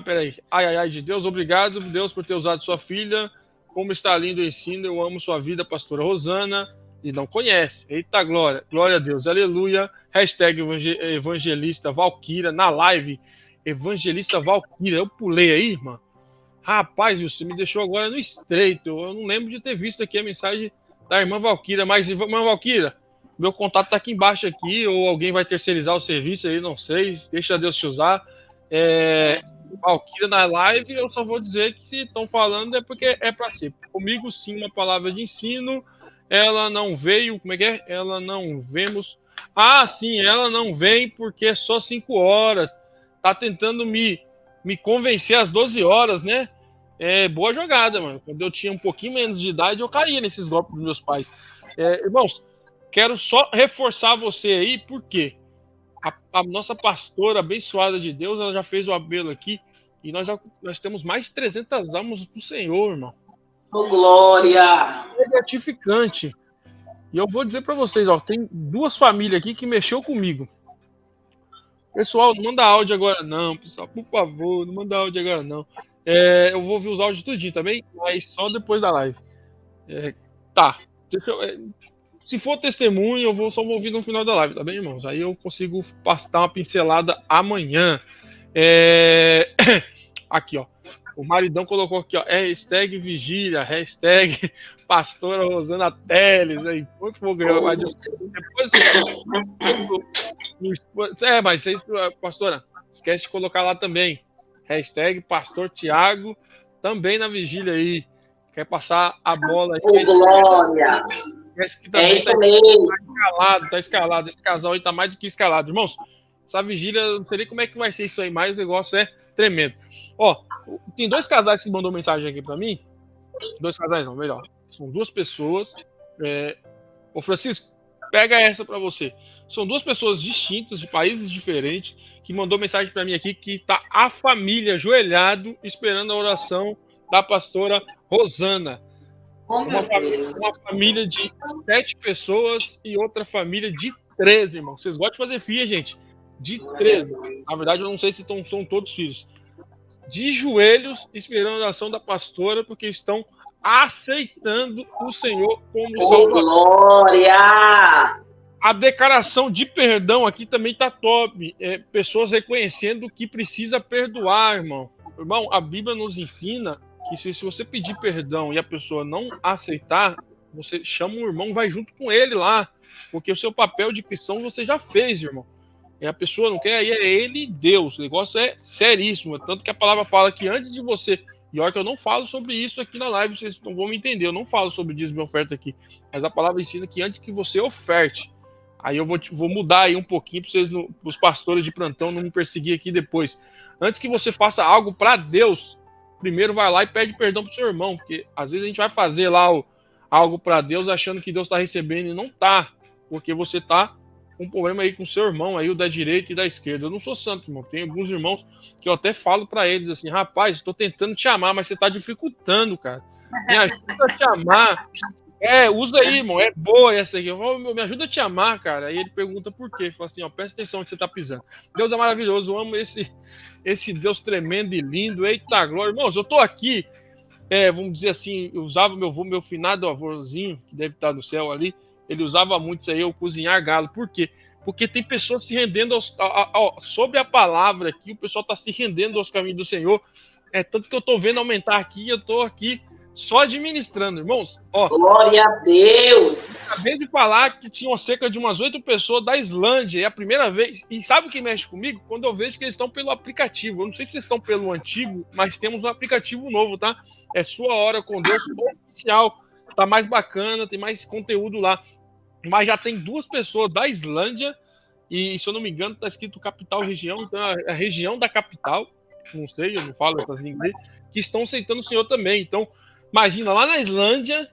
Peraí. Ai de Deus, obrigado, Deus, por ter usado sua filha. Como está lindo o ensino. Eu amo sua vida, pastora Rosana. E não conhece. Eita, glória. Glória a Deus. Aleluia. Hashtag evangelista Valquíria na live. Evangelista Valquíria. Eu pulei aí, irmã. Rapaz, você me deixou agora no estreito. Eu não lembro de ter visto aqui a mensagem da irmã Valquíria. Mas, irmã Valquíria, meu contato está aqui embaixo aqui. Ou alguém vai terceirizar o serviço aí, não sei. Deixa Deus te usar. Valquíria na live, eu só vou dizer que se estão falando é porque é para ser. Comigo, sim, uma palavra de ensino. Ela não veio, como é que é? Ela não vemos. Sim, ela não vem porque é só 5 horas. Tá tentando me convencer às 12 horas, né? Boa jogada, mano. Quando eu tinha um pouquinho menos de idade, eu caía nesses golpes dos meus pais. Irmãos, quero só reforçar você aí, porque a nossa pastora abençoada de Deus, ela já fez o apelo aqui, e nós temos mais de 300 almas do Senhor, irmão. Glória! É gratificante. E eu vou dizer para vocês, tem 2 famílias aqui que mexeu comigo. Pessoal, não manda áudio agora não, pessoal, por favor, não manda áudio agora não. Eu vou ouvir os áudios tudinho também, mas só depois da live. Tá. Se for testemunho, só vou ouvir no final da live, tá bem, irmãos? Aí eu consigo passar uma pincelada amanhã. Aqui, ó. O maridão colocou aqui, ó, hashtag vigília, hashtag pastora Rosana Teles, aí, muito fogo. Depois, mas vocês, pastora, esquece de colocar lá também, hashtag pastor Tiago, também na vigília aí, quer passar a bola aí. Glória! Que também isso mesmo. Tá escalado, esse casal aí tá mais do que escalado. Irmãos, essa vigília, não sei nem como é que vai ser isso aí, mas o negócio é tremendo. Tem 2 casais que mandou mensagem aqui pra mim. 2 casais não, melhor. São 2 pessoas. Ô Francisco, pega essa pra você. São 2 pessoas distintas, de países diferentes, que mandou mensagem pra mim aqui, que tá a família ajoelhado, esperando a oração da pastora Rosana. Uma família de 7 pessoas e outra família de 13, irmão. Vocês gostam de fazer filha, gente? De 13. Na verdade, eu não sei se são todos filhos. De joelhos, esperando a oração da pastora, porque estão aceitando o Senhor como Salvador. Glória! A declaração de perdão aqui também tá top. Pessoas reconhecendo que precisa perdoar, irmão. Irmão, a Bíblia nos ensina que se você pedir perdão e a pessoa não aceitar, você chama o irmão, vai junto com ele lá, porque o seu papel de cristão você já fez, irmão. A pessoa não quer, aí é ele e Deus. O negócio é seríssimo. Tanto que a palavra fala que antes de você... E olha que eu não falo sobre isso aqui na live, vocês não vão me entender. Eu não falo sobre dízimo e oferta aqui. Mas a palavra ensina que antes que você oferte, aí eu vou mudar aí um pouquinho para vocês, os pastores de plantão não me perseguir aqui depois. Antes que você faça algo para Deus, primeiro vai lá e pede perdão pro seu irmão, porque às vezes a gente vai fazer lá algo para Deus achando que Deus está recebendo e não tá, porque você tá com um problema aí com o seu irmão, aí o da direita e da esquerda. Eu não sou santo, irmão. Tem alguns irmãos que eu até falo para eles assim, rapaz, estou tentando te amar, mas você tá dificultando, cara. Me ajuda a te amar. Usa aí, irmão. É boa essa aqui. Me ajuda a te amar, cara. Aí ele pergunta por quê. Fala assim, ó, presta atenção onde você tá pisando. Deus é maravilhoso. Eu amo esse Deus tremendo e lindo. Eita, glória. Irmãos, eu tô aqui, vamos dizer assim, eu usava meu finado avôzinho, que deve estar no céu ali, ele usava muito isso aí, eu cozinhar galo. Por quê? Porque tem pessoas se rendendo sobre a palavra aqui, o pessoal tá se rendendo aos caminhos do Senhor. Tanto que eu tô vendo aumentar aqui, eu tô aqui só administrando, irmãos. Glória a Deus! Acabei de falar que tinham cerca de umas 8 pessoas da Islândia, é a primeira vez. E sabe o que mexe comigo? Quando eu vejo que eles estão pelo aplicativo. Eu não sei se eles estão pelo antigo, mas temos um aplicativo novo, tá? É Sua Hora com Deus oficial. Tá mais bacana, tem mais conteúdo lá. Mas já tem 2 pessoas da Islândia, e se eu não me engano, tá escrito capital região, então a região da capital, não sei, eu não falo essas línguas, que estão aceitando o Senhor também. Então, imagina, lá na Islândia,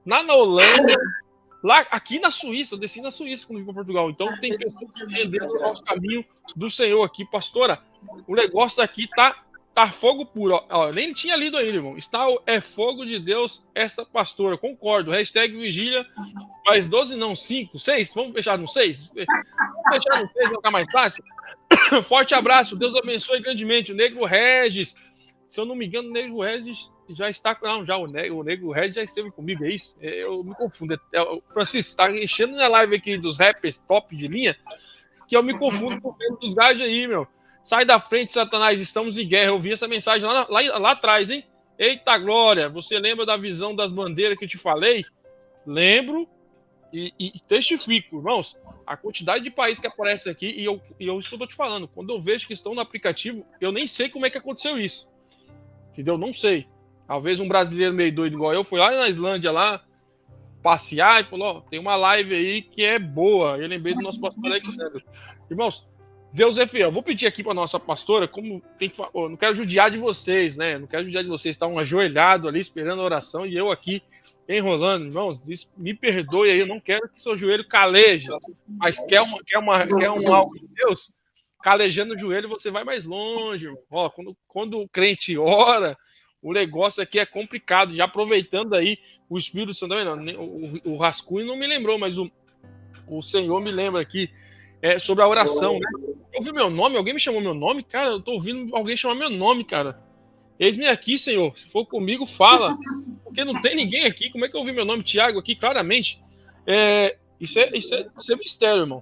na Holanda, lá aqui na Suíça, eu desci na Suíça quando vim para Portugal. Então tem pessoas que entendendo o caminho do Senhor aqui, pastora. O negócio aqui tá fogo puro. Ó, nem tinha lido ainda, irmão. É fogo de Deus essa pastora. Concordo. Hashtag vigília. Mais 12 não, 5, 6. Vamos fechar no 6? Vamos fechar no 6, vai ficar mais fácil. Forte abraço. Deus abençoe grandemente. O Negro Regis. Se eu não me engano, o Negro Regis já está... Não, já o Negro Regis já esteve comigo, é isso? Eu me confundo. O Francisco, está enchendo na live aqui dos rappers top de linha, que eu me confundo com o dos gajos aí, meu. Sai da frente, Satanás, estamos em guerra. Eu vi essa mensagem lá atrás, hein? Eita glória, você lembra da visão das bandeiras que eu te falei? Lembro e testifico, irmãos. A quantidade de países que aparece aqui, e eu isso que eu tô te falando. Quando eu vejo que estão no aplicativo, eu nem sei como é que aconteceu isso. Entendeu? Não sei. Talvez um brasileiro meio doido igual eu foi lá na Islândia lá passear e falou, tem uma live aí que é boa. Eu lembrei do nosso pastor Alexandre. Irmãos, Deus é fiel. Vou pedir aqui para nossa pastora, como tem que falar, não quero judiar de vocês, né? Não quero judiar de vocês, estão ajoelhado ali esperando a oração e eu aqui enrolando, irmãos. Me perdoe aí, eu não quero que seu joelho caleje, mas quer um algo de Deus, calejando o joelho você vai mais longe, irmão. Ó, quando o crente ora, o negócio aqui é complicado. Já aproveitando aí o Espírito Santo, o rascunho não me lembrou, mas o Senhor me lembra aqui. Sobre a oração, né? Eu ouvi meu nome, alguém me chamou meu nome, cara. Eu tô ouvindo alguém chamar meu nome, cara. Eis-me aqui, Senhor. Se for comigo, fala. Porque não tem ninguém aqui. Como é que eu ouvi meu nome, Tiago, aqui, claramente? Isso é mistério, irmão.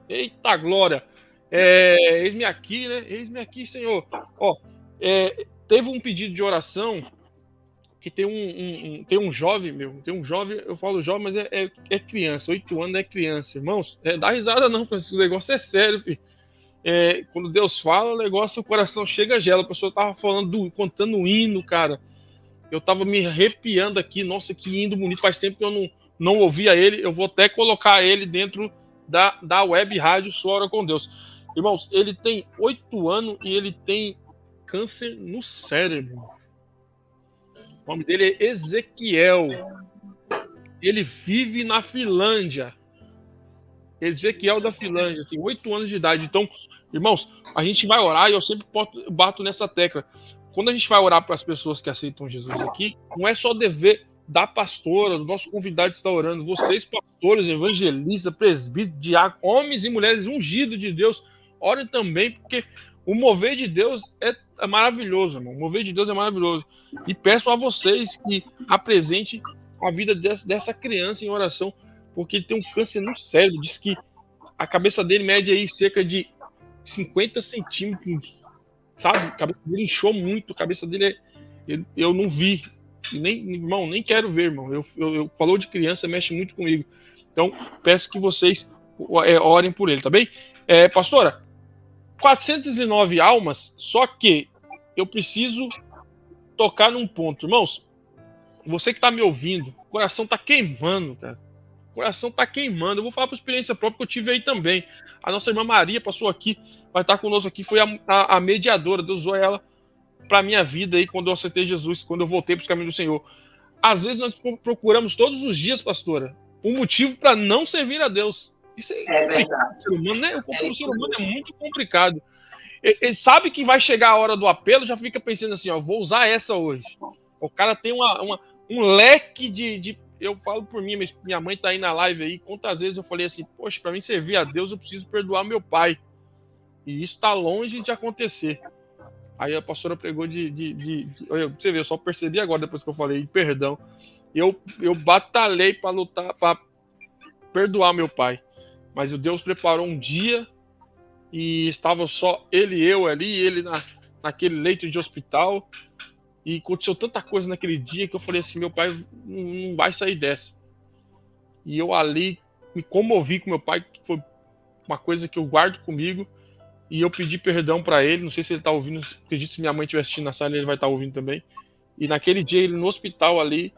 Eita glória. Eis-me aqui, né? Eis-me aqui, Senhor. Ó, teve um pedido de oração que tem um jovem, eu falo jovem, mas é criança, 8 anos é criança, irmãos, dá risada não, Francisco, o negócio é sério, filho. Quando Deus fala, o negócio, o coração chega gela, a pessoa tava contando um hino, cara, eu tava me arrepiando aqui, nossa, que hino bonito, faz tempo que eu não ouvia ele, eu vou até colocar ele dentro da web rádio Sua Hora com Deus. Irmãos, ele tem 8 anos e ele tem câncer no cérebro. O nome dele é Ezequiel. Ele vive na Finlândia. Ezequiel da Finlândia. Tem 8 anos de idade. Então, irmãos, a gente vai orar e eu sempre bato nessa tecla. Quando a gente vai orar para as pessoas que aceitam Jesus aqui, não é só dever da pastora, do nosso convidado que está orando. Vocês, pastores, evangelistas, presbíteros, diáconos, homens e mulheres ungidos de Deus, orem também, porque o mover de Deus é maravilhoso, irmão. O mover de Deus é maravilhoso. E peço a vocês que apresentem a vida dessa criança em oração, porque ele tem um câncer no cérebro. Diz que a cabeça dele mede aí cerca de 50 centímetros, sabe? A cabeça dele inchou muito, a cabeça dele eu não vi. Irmão, nem quero ver, irmão. Eu falou de criança, mexe muito comigo. Então, peço que vocês orem por ele, tá bem? Pastora, 409 almas, só que eu preciso tocar num ponto. Irmãos, você que está me ouvindo, o coração está queimando, cara. coração tá queimando. Eu vou falar por experiência própria que eu tive aí também. A nossa irmã Maria passou aqui, vai estar conosco aqui, foi a mediadora. Deus usou ela para minha vida aí quando eu aceitei Jesus, quando eu voltei para os caminhos do Senhor. Às vezes nós procuramos todos os dias, pastora, um motivo para não servir a Deus. Isso é verdade. O ser humano, né? O ser humano é muito complicado. Ele sabe que vai chegar a hora do apelo, já fica pensando assim, ó, vou usar essa hoje. O cara tem um leque de... Eu falo por mim, minha mãe tá aí na live aí, quantas vezes eu falei assim, poxa, para mim servir a Deus eu preciso perdoar meu pai. E isso tá longe de acontecer. Aí a pastora pregou você vê, eu só percebi agora, depois que eu falei, perdão. Eu batalhei para lutar, para perdoar meu pai. Mas o Deus preparou um dia e estava só ele e eu ali, ele naquele leito de hospital. E aconteceu tanta coisa naquele dia que eu falei assim, meu pai não vai sair dessa. E eu ali me comovi com meu pai, que foi uma coisa que eu guardo comigo. E eu pedi perdão para ele, não sei se ele tá ouvindo, acredito que se minha mãe estiver assistindo na sala, ele vai estar ouvindo também. E naquele dia, ele no hospital ali,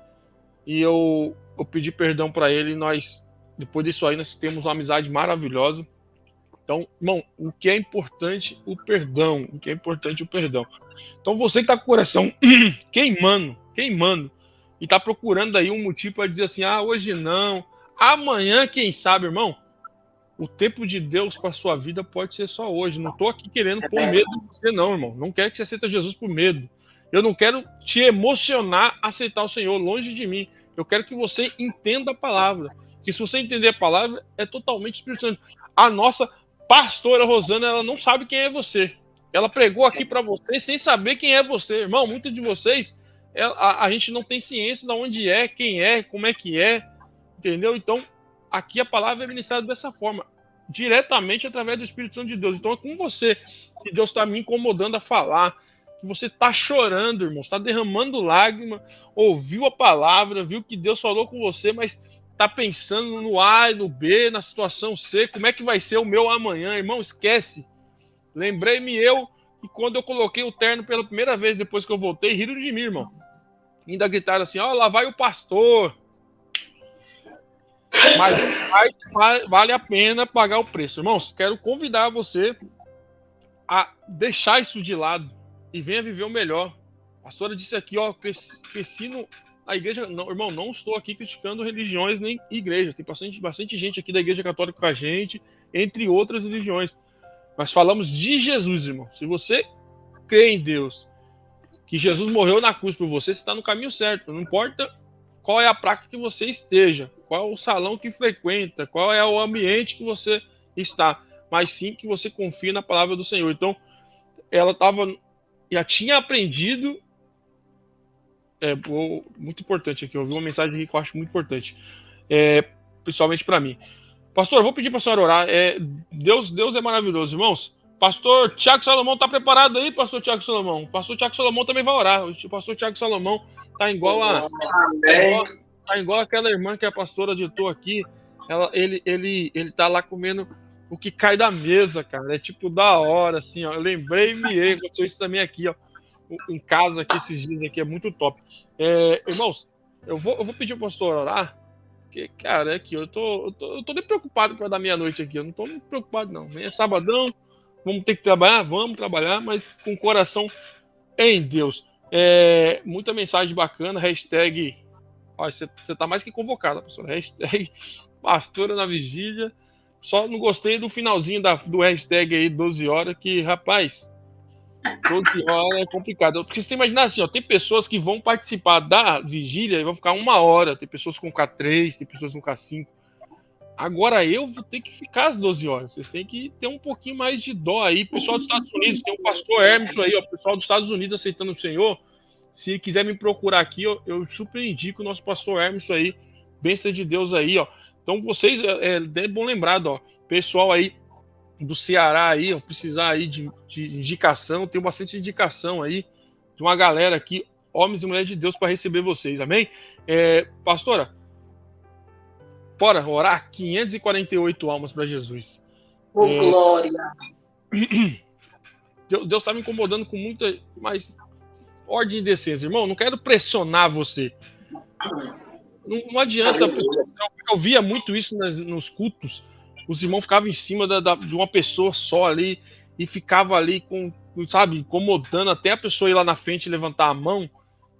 e eu pedi perdão para ele, e depois disso aí, nós temos uma amizade maravilhosa. Então, irmão, o que é importante, o perdão. O que é importante, o perdão. Então, você que tá com o coração queimando, e tá procurando aí um motivo para dizer assim, hoje não, amanhã, quem sabe, irmão? O tempo de Deus para sua vida pode ser só hoje. Não estou aqui querendo pôr medo em você, não, irmão. Não quero que você aceite Jesus por medo. Eu não quero te emocionar a aceitar o Senhor longe de mim. Eu quero que você entenda a palavra. Que se você entender a palavra, é totalmente Espírito Santo. A nossa pastora Rosana, ela não sabe quem é você. Ela pregou aqui para você sem saber quem é você. Irmão, muitos de vocês, a gente não tem ciência de onde é, quem é, como é que é. Entendeu? Então, aqui a palavra é ministrada dessa forma, diretamente através do Espírito Santo de Deus. Então é com você que Deus está me incomodando a falar, que você está chorando, irmão, está derramando lágrima, ouviu a palavra, viu que Deus falou com você, mas está pensando no A e no B, na situação C, como é que vai ser o meu amanhã, irmão, esquece. Lembrei-me eu que quando eu coloquei o terno pela primeira vez, depois que eu voltei, riram de mim, irmão. Ainda gritaram assim, lá vai o pastor. Mas vale a pena pagar o preço. Irmãos, quero convidar você a deixar isso de lado e venha viver o melhor. A pastora disse aqui, cresci na igreja. Não, irmão, não estou aqui criticando religiões nem igreja. Tem bastante gente aqui da igreja católica com a gente, entre outras religiões. Mas falamos de Jesus, irmão. Se você crê em Deus, que Jesus morreu na cruz por você, você está no caminho certo. Não importa qual é a placa que você esteja, qual é o salão que frequenta, qual é o ambiente que você está, mas sim que você confie na palavra do Senhor. Então, ela já tinha aprendido, muito importante aqui, eu ouvi uma mensagem aqui que eu acho muito importante, principalmente para mim. Pastor, eu vou pedir para a senhora orar, Deus é maravilhoso, irmãos. Pastor Tiago Salomão está preparado aí, pastor Tiago Salomão? Pastor Tiago Salomão também vai orar, o pastor Tiago Salomão tá igual aquela irmã que a pastora ditou aqui. Ele tá lá comendo o que cai da mesa, cara. É tipo da hora, assim, ó. Eu lembrei-me, aconteceu isso também aqui, ó. Em casa aqui, esses dias aqui, é muito top. Irmãos, eu vou pedir pro pastor orar, porque, cara, aqui, eu tô nem preocupado com a da meia-noite aqui. Eu não tô muito preocupado, não. Nem é sabadão, vamos ter que trabalhar, mas com o coração em Deus. Muita mensagem bacana, hashtag, você tá mais que convocada, pastora, hashtag pastora na vigília. Só não gostei do finalzinho do hashtag aí, 12 horas, que, rapaz, 12 horas é complicado. Porque você tem que imaginar assim, ó, tem pessoas que vão participar da vigília e vão ficar 1 hora, tem pessoas que vão ficar 3, tem pessoas que vão ficar 5. Agora eu vou ter que ficar as 12 horas. Vocês têm que ter um pouquinho mais de dó aí. Pessoal dos Estados Unidos, tem o pastor Hermes aí, ó. Pessoal dos Estados Unidos aceitando o Senhor. Se quiser me procurar aqui, eu super indico o nosso pastor Hermes aí. Bênção de Deus aí, ó. Então vocês, é bom lembrado, ó. Pessoal aí do Ceará aí, ó, precisar aí de indicação. Tem bastante indicação aí de uma galera aqui, homens e mulheres de Deus, para receber vocês. Amém? Pastora, bora orar 548 almas para Jesus. Glória. Deus está me incomodando com muita mais ordem e decência. Irmão, não quero pressionar você. Não adianta a pessoa eu via muito isso nos cultos. Os irmãos ficavam em cima de uma pessoa só ali e ficava ali sabe, incomodando até a pessoa ir lá na frente e levantar a mão.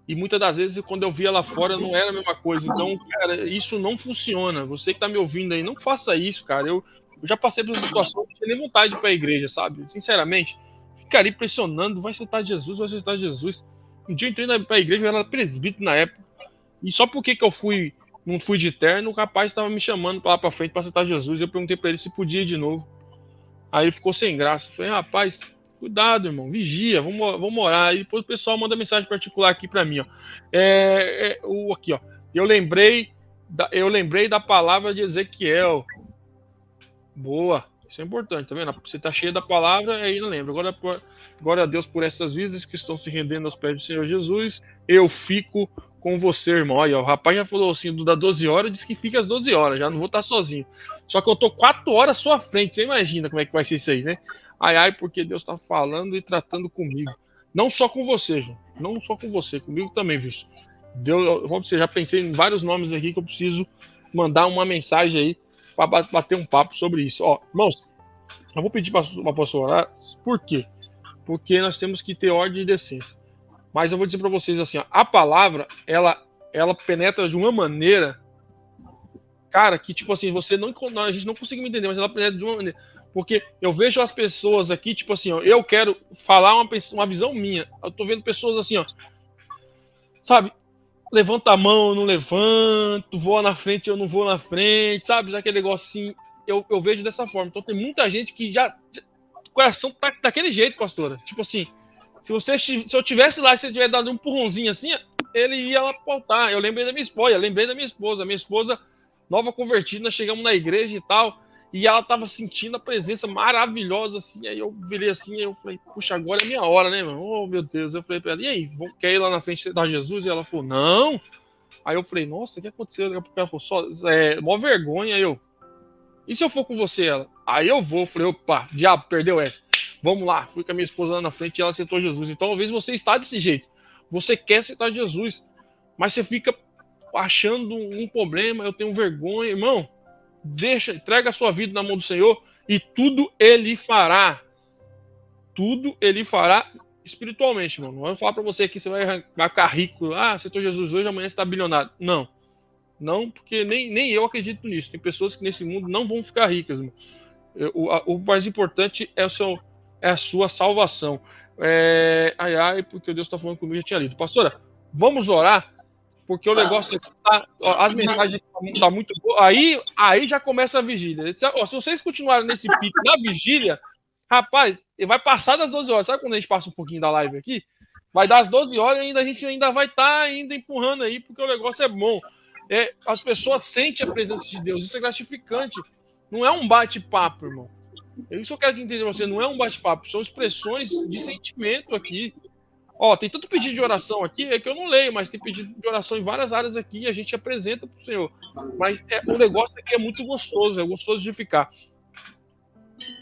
E muitas das vezes, quando eu via lá fora, não era a mesma coisa. Então, cara, isso não funciona. Você que tá me ouvindo aí, não faça isso, cara. Eu já passei por essa situação, não tinha nem vontade de ir pra igreja, sabe? Sinceramente, ficaria pressionando, vai aceitar Jesus, vai aceitar Jesus. Um dia eu entrei pra igreja, eu era presbítero na época. E só porque que eu não fui de terno, o rapaz estava me chamando lá pra frente pra aceitar Jesus. Eu perguntei pra ele se podia ir de novo. Aí ele ficou sem graça. Eu falei, rapaz, cuidado, irmão, vigia, vamos orar. Aí depois o pessoal manda mensagem particular aqui pra mim, ó. Aqui, ó. Eu lembrei da palavra de Ezequiel. Boa, isso é importante, tá vendo? Você tá cheio da palavra, aí não lembra. Glória a Deus por essas vidas que estão se rendendo aos pés do Senhor Jesus. Eu fico com você, irmão. Aí, ó, o rapaz já falou assim, da 12 horas, disse que fica às 12 horas, já não vou estar sozinho. Só que eu tô 4 horas à sua frente, você imagina como é que vai ser isso aí, né? Ai, porque Deus tá falando e tratando comigo. Não só com você, João. Não só com você, comigo também, viu? Você já pensei em vários nomes aqui que eu preciso mandar uma mensagem aí para bater um papo sobre isso. Ó, irmãos, eu vou pedir para a pastora orar. Por quê? Porque nós temos que ter ordem e decência. Mas eu vou dizer para vocês assim, ó, a palavra, ela penetra de uma maneira, cara, que tipo assim, a gente não consegue me entender, mas ela penetra de uma maneira. Porque eu vejo as pessoas aqui, tipo assim, ó, eu quero falar uma visão minha. Eu tô vendo pessoas assim, ó, sabe? Levanta a mão, eu não levanto, voa na frente, eu não vou na frente, sabe? Já aquele negócio assim, eu vejo dessa forma. Então tem muita gente que o coração tá daquele jeito, pastora. Tipo assim, se eu tivesse lá e você tivesse dado um empurrãozinho assim, ele ia lá pautar. Eu lembrei da minha esposa. Minha esposa, nova convertida, nós chegamos na igreja e tal, e ela tava sentindo a presença maravilhosa, assim. Aí eu virei assim, aí eu falei, puxa, agora é minha hora, né, mano? Oh, meu Deus. Eu falei pra ela, e aí, quer ir lá na frente da Jesus? E ela falou, não. Aí eu falei, nossa, o que aconteceu? Daqui a pouco ela falou, mó vergonha. Aí eu, e se eu for com você, ela? Aí eu vou. Eu falei, opa, diabo, perdeu essa. Vamos lá. Fui com a minha esposa lá na frente e ela aceitou Jesus. Então, talvez você está desse jeito. Você quer aceitar Jesus, mas você fica achando um problema, eu tenho vergonha. Irmão, entrega a sua vida na mão do Senhor e tudo Ele fará. Tudo Ele fará espiritualmente, irmão. Não vou falar para você que você vai ficar rico. Aceitou Jesus hoje, amanhã você está bilionário. Não. Não, porque nem eu acredito nisso. Tem pessoas que nesse mundo não vão ficar ricas, irmão. O mais importante é a sua salvação. Porque Deus está falando comigo, já tinha lido. Pastora, vamos orar, porque o negócio as mensagens estão muito boas. Aí já começa a vigília. Se vocês continuarem nesse pico na vigília, rapaz, vai passar das 12 horas. Sabe quando a gente passa um pouquinho da live aqui? Vai dar as 12 horas e a gente ainda vai estar ainda empurrando aí, porque o negócio é bom. As pessoas sentem a presença de Deus. Isso é gratificante. Não é um bate-papo, irmão. Isso eu quero entender você. Não é um bate-papo. São expressões de sentimento aqui. Ó, tem tanto pedido de oração aqui, que eu não leio, mas tem pedido de oração em várias áreas aqui e a gente apresenta para o Senhor. Mas o negócio aqui é muito gostoso. É gostoso de ficar.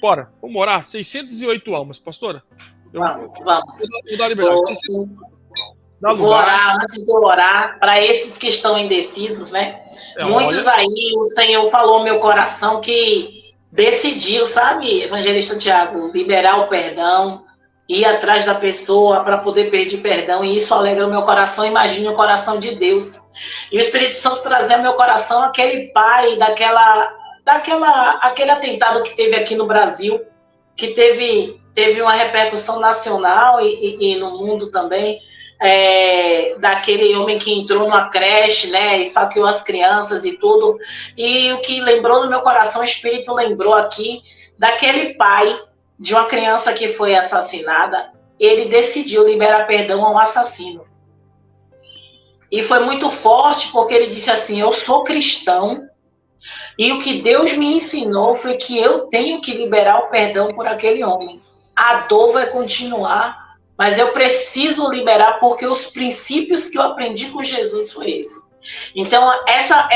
Bora, vamos orar. 608 almas, pastora. Vamos. Vou dar liberdade. Vou orar, antes de eu orar, para esses que estão indecisos, né? Muitos aí, o Senhor falou no meu coração que decidiu, sabe, evangelista Tiago, liberar o perdão, ir atrás da pessoa para poder pedir perdão, e isso alegra o meu coração. Imagine o coração de Deus. E o Espírito Santo trazer ao meu coração aquele pai aquele atentado que teve aqui no Brasil, que teve uma repercussão nacional e no mundo também. Daquele homem que entrou numa creche, né, esfaqueou as crianças e tudo, e o que lembrou no meu coração, o Espírito lembrou aqui, daquele pai de uma criança que foi assassinada, ele decidiu liberar perdão ao assassino, e foi muito forte, porque ele disse assim, eu sou cristão, e o que Deus me ensinou foi que eu tenho que liberar o perdão por aquele homem, a dor vai continuar, mas eu preciso liberar, porque os princípios que eu aprendi com Jesus foi esse. Então, essa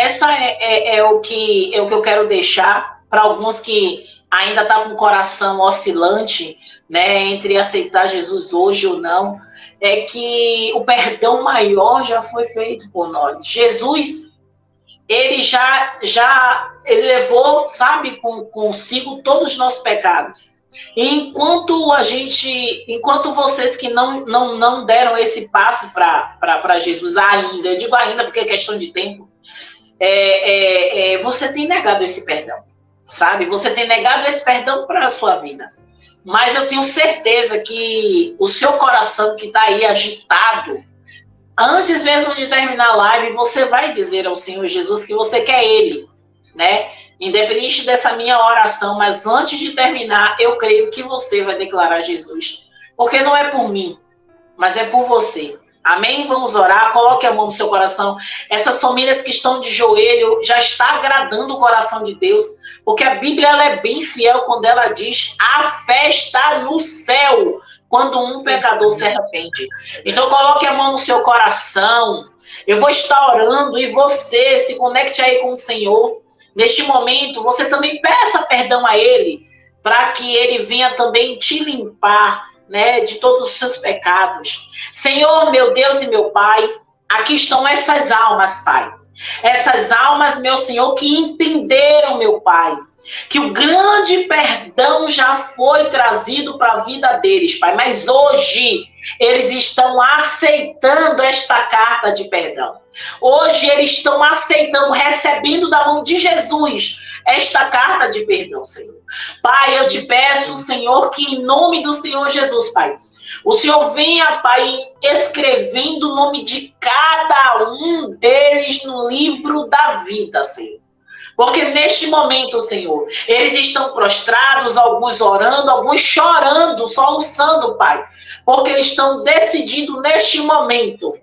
é o que eu quero deixar para alguns que ainda estão com o coração oscilante, né, entre aceitar Jesus hoje ou não, é que o perdão maior já foi feito por nós. Jesus, ele ele levou, sabe, consigo todos os nossos pecados. E enquanto vocês que não deram esse passo para Jesus ainda, eu digo ainda porque é questão de tempo, você tem negado esse perdão, sabe? Você tem negado esse perdão para a sua vida. Mas eu tenho certeza que o seu coração que está aí agitado, antes mesmo de terminar a live, você vai dizer ao Senhor Jesus que você quer Ele, né? Independente dessa minha oração, mas antes de terminar, eu creio que você vai declarar Jesus. Porque não é por mim, mas é por você. Amém? Vamos orar, coloque a mão no seu coração. Essas famílias que estão de joelho, já está agradando o coração de Deus, porque a Bíblia ela é bem fiel quando ela diz: a fé está no céu, quando um pecador se arrepende. Então coloque a mão no seu coração. Eu vou estar orando e você se conecte aí com o Senhor. Neste momento, você também peça perdão a Ele, para que Ele venha também te limpar, né, de todos os seus pecados. Senhor, meu Deus e meu Pai, aqui estão essas almas, Pai. Essas almas, meu Senhor, que entenderam, meu Pai, que o grande perdão já foi trazido para a vida deles, Pai. Mas hoje eles estão aceitando esta carta de perdão. Hoje eles estão aceitando, recebendo da mão de Jesus esta carta de perdão, Senhor. Pai, eu te peço, Senhor, que em nome do Senhor Jesus, Pai, o Senhor venha, Pai, escrevendo o nome de cada um deles no livro da vida, Senhor. Porque neste momento, Senhor, eles estão prostrados, alguns orando, alguns chorando, soluçando, Pai. Porque eles estão decidindo neste momento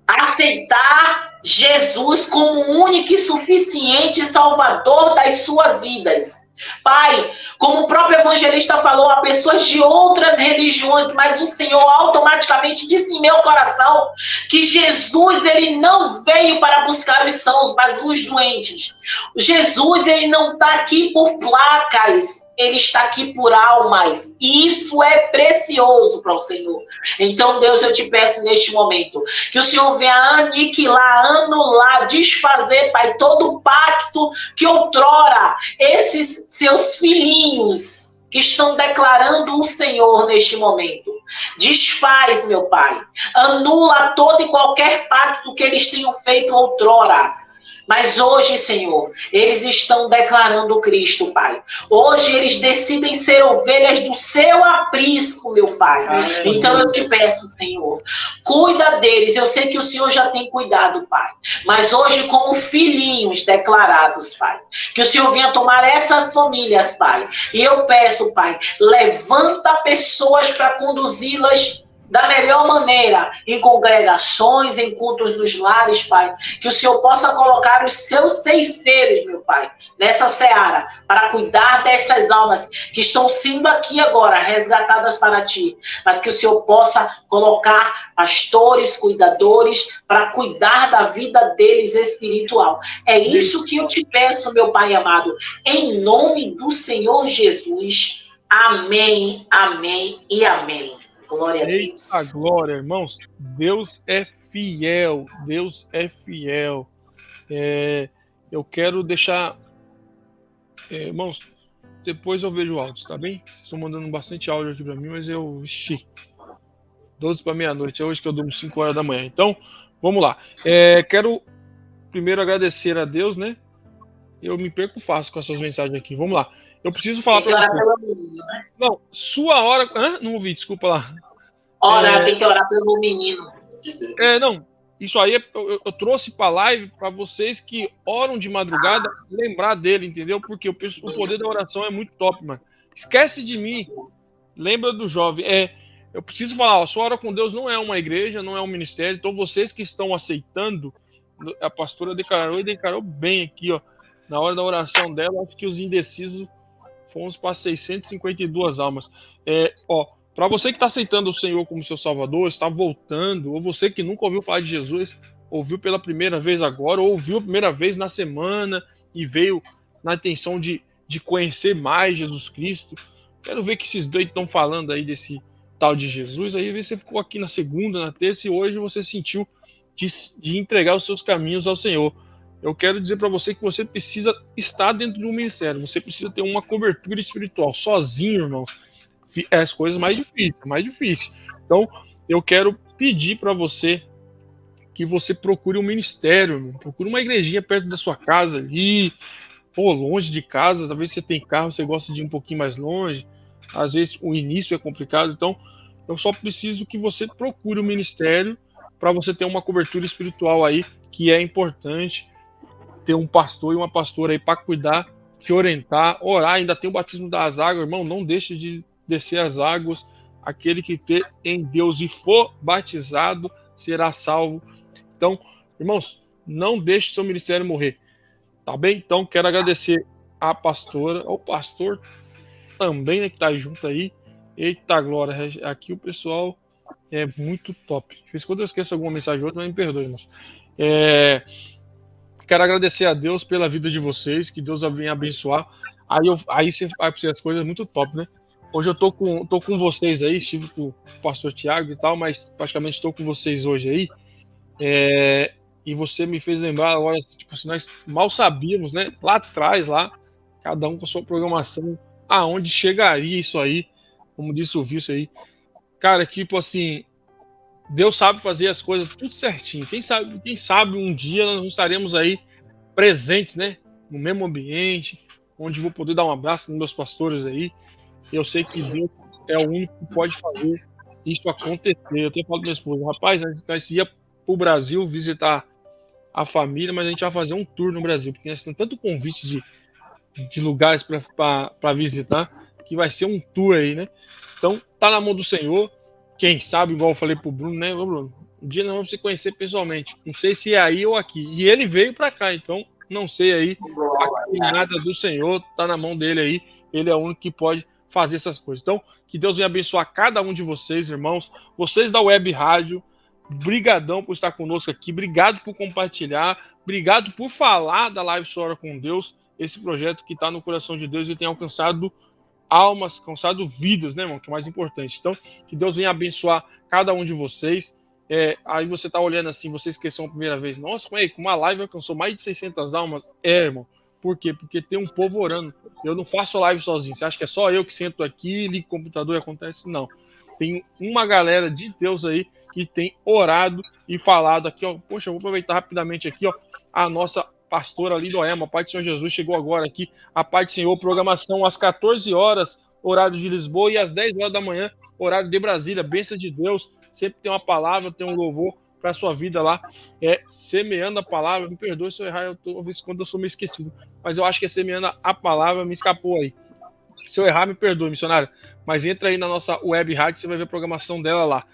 aceitar Jesus como o único e suficiente Salvador das suas vidas. Pai, como o próprio evangelista falou, há pessoas de outras religiões, mas o Senhor automaticamente disse em meu coração que Jesus, ele não veio para buscar os sãos, mas os doentes. Jesus, ele não está aqui por placas, ele está aqui por almas. E isso é precioso para o Senhor. Então, Deus, eu te peço neste momento que o Senhor venha aniquilar, anular, desfazer, Pai, todo o pacto que outrora esses seus filhinhos que estão declarando o Senhor neste momento. Desfaz, meu Pai. Anula todo e qualquer pacto que eles tenham feito outrora. Mas hoje, Senhor, eles estão declarando Cristo, Pai. Hoje eles decidem ser ovelhas do seu aprisco, meu Pai. Então eu te peço, Senhor, cuida deles. Eu sei que o Senhor já tem cuidado, Pai. Mas hoje, como filhinhos declarados, Pai, que o Senhor venha tomar essas famílias, Pai. E eu peço, Pai, levanta pessoas para conduzi-las da melhor maneira, em congregações, em cultos nos lares, Pai, que o Senhor possa colocar os seus ceifeiros, meu Pai, nessa seara, para cuidar dessas almas que estão sendo aqui agora resgatadas para Ti, mas que o Senhor possa colocar pastores, cuidadores, para cuidar da vida deles espiritual. É isso que eu te peço, meu Pai amado, em nome do Senhor Jesus. Amém, amém e amém. Glória a Deus. Eita glória, irmãos. Deus é fiel. Deus é fiel. Eu quero deixar... irmãos, depois eu vejo o áudio, tá bem? Estão mandando bastante áudio aqui pra mim, mas eu... 12 para meia-noite. É hoje que eu durmo 5 horas da manhã. Então, vamos lá. Quero primeiro agradecer a Deus, né? Eu me perco fácil com essas mensagens aqui. Vamos lá. Eu preciso falar para você. Não, sua hora... Não ouvi, desculpa lá. Tem que orar pelo menino. Não, isso aí eu trouxe para live para vocês que oram de madrugada, lembrar dele, entendeu? Porque o poder da oração é muito top, mano. Esquece de mim. Lembra do jovem. Eu preciso falar, sua hora com Deus não é uma igreja, não é um ministério. Então vocês que estão aceitando, a pastora declarou bem aqui, ó. Na hora da oração dela, acho que os indecisos fomos para 652 almas. Para você que está aceitando o Senhor como seu Salvador, está voltando, ou você que nunca ouviu falar de Jesus, ouviu pela primeira vez agora, ou ouviu a primeira vez na semana e veio na intenção de conhecer mais Jesus Cristo, quero ver que esses dois estão falando aí desse tal de Jesus, aí você ficou aqui na segunda, na terça, e hoje você sentiu de entregar os seus caminhos ao Senhor. eu quero dizer para você que você precisa estar dentro de um ministério, você precisa ter uma cobertura espiritual. Sozinho, irmão, é as coisas mais difíceis. Então, eu quero pedir para você que você procure um ministério, irmão. Procure uma igrejinha perto da sua casa ali, ou longe de casa. Talvez você tem carro, você gosta de ir um pouquinho mais longe. Às vezes o início é complicado, então eu só preciso que você procure um ministério para você ter uma cobertura espiritual aí, que é importante ter um pastor e uma pastora aí para cuidar, te orientar, orar. Ainda tem o batismo das águas, irmão, não deixe de descer as águas. Aquele que crê em Deus e for batizado será salvo. Então, irmãos, não deixe seu ministério morrer, tá bem? Então, quero agradecer a pastora, ao pastor também, né, que tá junto aí. Eita glória, aqui o pessoal é muito top. De vez em quando eu esqueço alguma mensagem ou outra, mas me perdoe, irmãos. Quero agradecer a Deus pela vida de vocês, que Deus venha abençoar. Aí você vai para as coisas muito top, né? Hoje eu tô com vocês aí, estive com o pastor Tiago e tal, mas praticamente estou com vocês hoje aí. E você me fez lembrar agora, tipo, se nós mal sabíamos, né? Lá atrás, cada um com a sua programação, aonde chegaria isso aí, como disse o Vício aí. Cara, tipo assim, Deus sabe fazer as coisas tudo certinho. Quem sabe um dia nós estaremos aí presentes, né? No mesmo ambiente, onde vou poder dar um abraço nos meus pastores aí. Eu sei que Deus é o único que pode fazer isso acontecer. Eu até falo para minha esposa, rapaz, nós ia pro Brasil visitar a família, mas a gente vai fazer um tour no Brasil, porque nós temos tanto convite de lugares para visitar, que vai ser um tour aí, né? Então, tá na mão do Senhor. Quem sabe, igual eu falei pro Bruno, né? Ô, Bruno, um dia nós vamos se conhecer pessoalmente. Não sei se é aí ou aqui. E ele veio para cá, então não sei aí. A nada do Senhor tá na mão dele aí. Ele é o único que pode fazer essas coisas. Então, que Deus venha abençoar cada um de vocês, irmãos. Vocês da Web Rádio, brigadão por estar conosco aqui. Obrigado por compartilhar. Obrigado por falar da Live Sua Hora com Deus. Esse projeto que está no coração de Deus e tem alcançado almas, alcançado vidas, né, irmão? Que é o mais importante. Então, que Deus venha abençoar cada um de vocês. Aí você está olhando assim, você esqueceu a primeira vez. Nossa, com uma live alcançou mais de 600 almas. Irmão. Por quê? Porque tem um povo orando. Eu não faço live sozinho. Você acha que é só eu que sento aqui, ligo o computador e acontece? Não. Tem uma galera de Deus aí que tem orado e falado aqui, ó. Poxa, eu vou aproveitar rapidamente aqui, ó. A nossa pastora ali do Ema, a Pai do Senhor Jesus, chegou agora aqui. A Pai do Senhor, programação às 14 horas, horário de Lisboa, e às 10 horas da manhã, horário de Brasília. Bênção de Deus. Sempre tem uma palavra, tem um louvor para a sua vida lá, semeando a palavra. Me perdoe se eu errar, quando eu sou meio esquecido, mas eu acho que é semeando a palavra, me escapou aí. Se eu errar, me perdoe, missionário, mas entra aí na nossa web rádio, você vai ver a programação dela lá.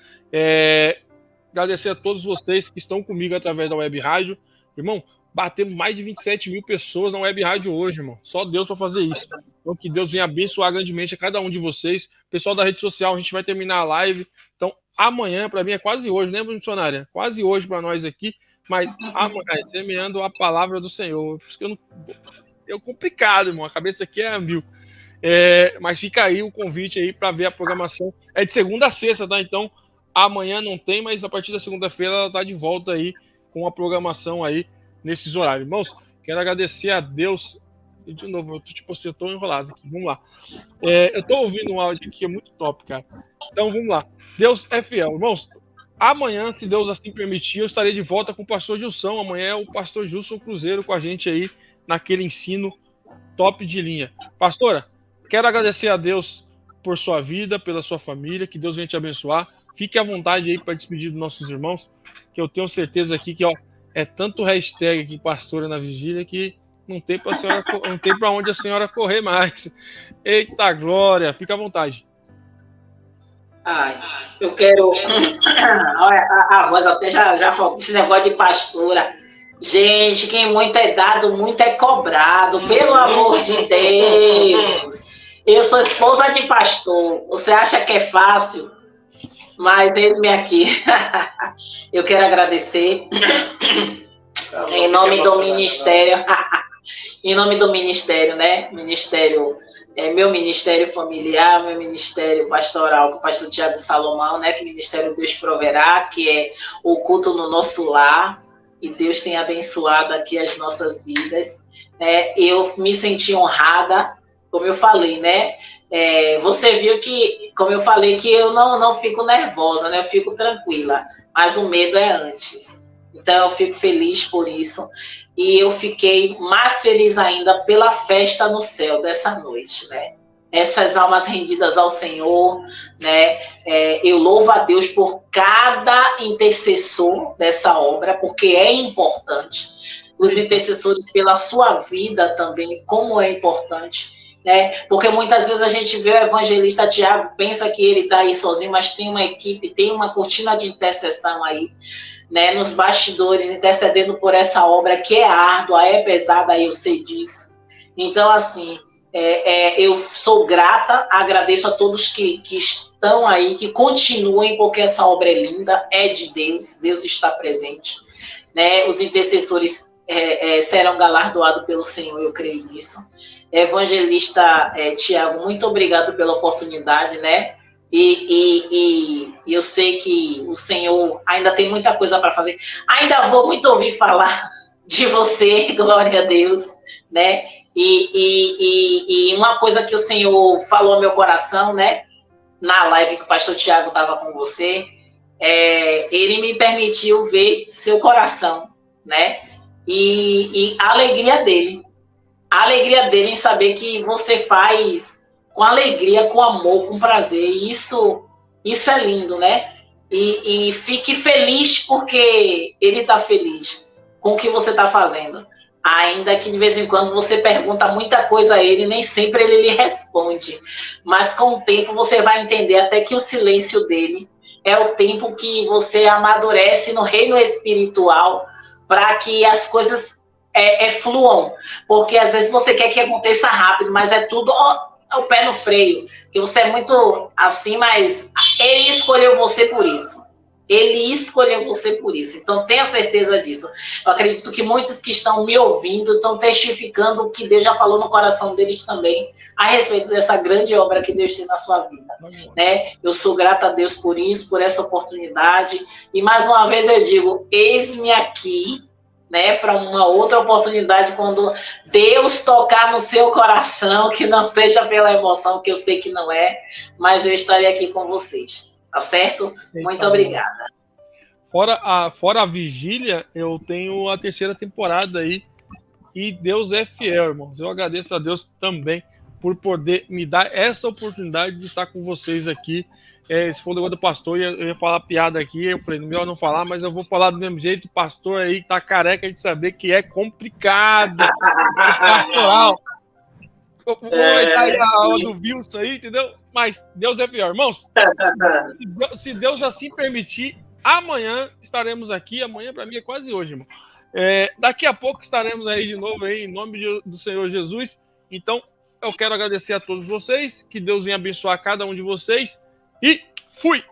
Agradecer a todos vocês que estão comigo através da web rádio. Irmão, batemos mais de 27 mil pessoas na web rádio hoje, irmão. Só Deus para fazer isso. Então, que Deus venha abençoar grandemente a cada um de vocês. Pessoal da rede social, a gente vai terminar a live. Então, amanhã, para mim, é quase hoje, né, missionária? Quase hoje para nós aqui, mas amanhã, semeando a palavra do Senhor. Por isso que é complicado, irmão. A cabeça aqui é a mil. Mas fica aí o convite aí para ver a programação. É de segunda a sexta, tá? Então, amanhã não tem, mas a partir da segunda-feira ela tá de volta aí com a programação aí nesses horários. Irmãos, quero agradecer a Deus. E de novo, eu tô enrolado aqui. Vamos lá. Eu tô ouvindo um áudio aqui que é muito top, cara. Então, vamos lá. Deus é fiel. Irmãos, amanhã, se Deus assim permitir, eu estarei de volta com o pastor Gilson. Amanhã é o pastor Gilson Cruzeiro com a gente aí naquele ensino top de linha. Pastora, quero agradecer a Deus por sua vida, pela sua família, que Deus venha te abençoar. Fique à vontade aí para despedir dos nossos irmãos, que eu tenho certeza aqui que é tanto hashtag aqui, pastora na vigília, que não tem para onde a senhora correr mais. Eita glória, fica à vontade. Ai, eu quero. Olha, a voz até já falou esse negócio de pastora. Gente, quem muito é dado, muito é cobrado, pelo amor de Deus. Eu sou esposa de pastor. Você acha que é fácil? Mas eis-me aqui. Eu quero agradecer em nome do ministério. Em nome do ministério, né? Meu ministério familiar, meu ministério pastoral, com o pastor Tiago Salomão, né? Que Ministério Deus Proverá, que é o culto no nosso lar. e Deus tem abençoado aqui as nossas vidas. Eu me senti honrada, como eu falei, né? Você viu que, como eu falei, que eu não fico nervosa, né? Eu fico tranquila, mas o medo é antes. Então, eu fico feliz por isso. E eu fiquei mais feliz ainda pela festa no céu dessa noite, né? Essas almas rendidas ao Senhor, né? Eu louvo a Deus por cada intercessor dessa obra, porque é importante. Os intercessores pela sua vida também, como é importante, né? Porque muitas vezes a gente vê o evangelista Tiago, pensa que ele está aí sozinho, mas tem uma equipe, tem uma cortina de intercessão aí, né? Nos bastidores, intercedendo por essa obra que é árdua, é pesada, eu sei disso. Então, assim, eu sou grata, agradeço a todos que estão aí, que continuem, porque essa obra é linda, é de Deus, Deus está presente, né? Os intercessores serão galardoados pelo Senhor, eu creio nisso. Evangelista Tiago, muito obrigado pela oportunidade, né? E eu sei que o Senhor ainda tem muita coisa para fazer. Ainda vou muito ouvir falar de você, glória a Deus, né? E uma coisa que o Senhor falou ao meu coração, né? Na live que o pastor Tiago estava com você, ele me permitiu ver seu coração, né? E a alegria dele. A alegria dele em saber que você faz com alegria, com amor, com prazer. E isso é lindo, né? E fique feliz porque ele está feliz com o que você está fazendo. Ainda que de vez em quando você pergunta muita coisa a ele, nem sempre ele lhe responde. Mas com o tempo você vai entender até que o silêncio dele é o tempo que você amadurece no reino espiritual para que as coisas fluam. Porque às vezes você quer que aconteça rápido, mas é tudo o pé no freio. Que você é muito assim, mas ele escolheu você por isso. Ele escolheu você por isso. Então, tenha certeza disso. Eu acredito que muitos que estão me ouvindo estão testificando o que Deus já falou no coração deles também, a respeito dessa grande obra que Deus tem na sua vida. Né? Eu sou grata a Deus por isso, por essa oportunidade. E, mais uma vez, eu digo, eis-me aqui, né, para uma outra oportunidade, quando Deus tocar no seu coração, que não seja pela emoção, que eu sei que não é, mas eu estarei aqui com vocês. Tá certo? Muito obrigada. Fora a vigília, eu tenho a 3ª temporada aí. E Deus é fiel, irmãos. Eu agradeço a Deus também por poder me dar essa oportunidade de estar com vocês aqui. Se for o negócio do pastor, eu ia falar piada aqui. Eu falei, melhor não falar, mas eu vou falar do mesmo jeito. O pastor aí tá careca de saber que é complicado. O pastoral. Tá aí a aula do Wilson aí, entendeu? Mas Deus é fiel, irmãos. Se Deus assim permitir, amanhã estaremos aqui. Amanhã para mim é quase hoje, irmão. Daqui a pouco estaremos aí de novo aí, em nome do Senhor Jesus. Então, eu quero agradecer a todos vocês. Que Deus venha abençoar cada um de vocês. E fui!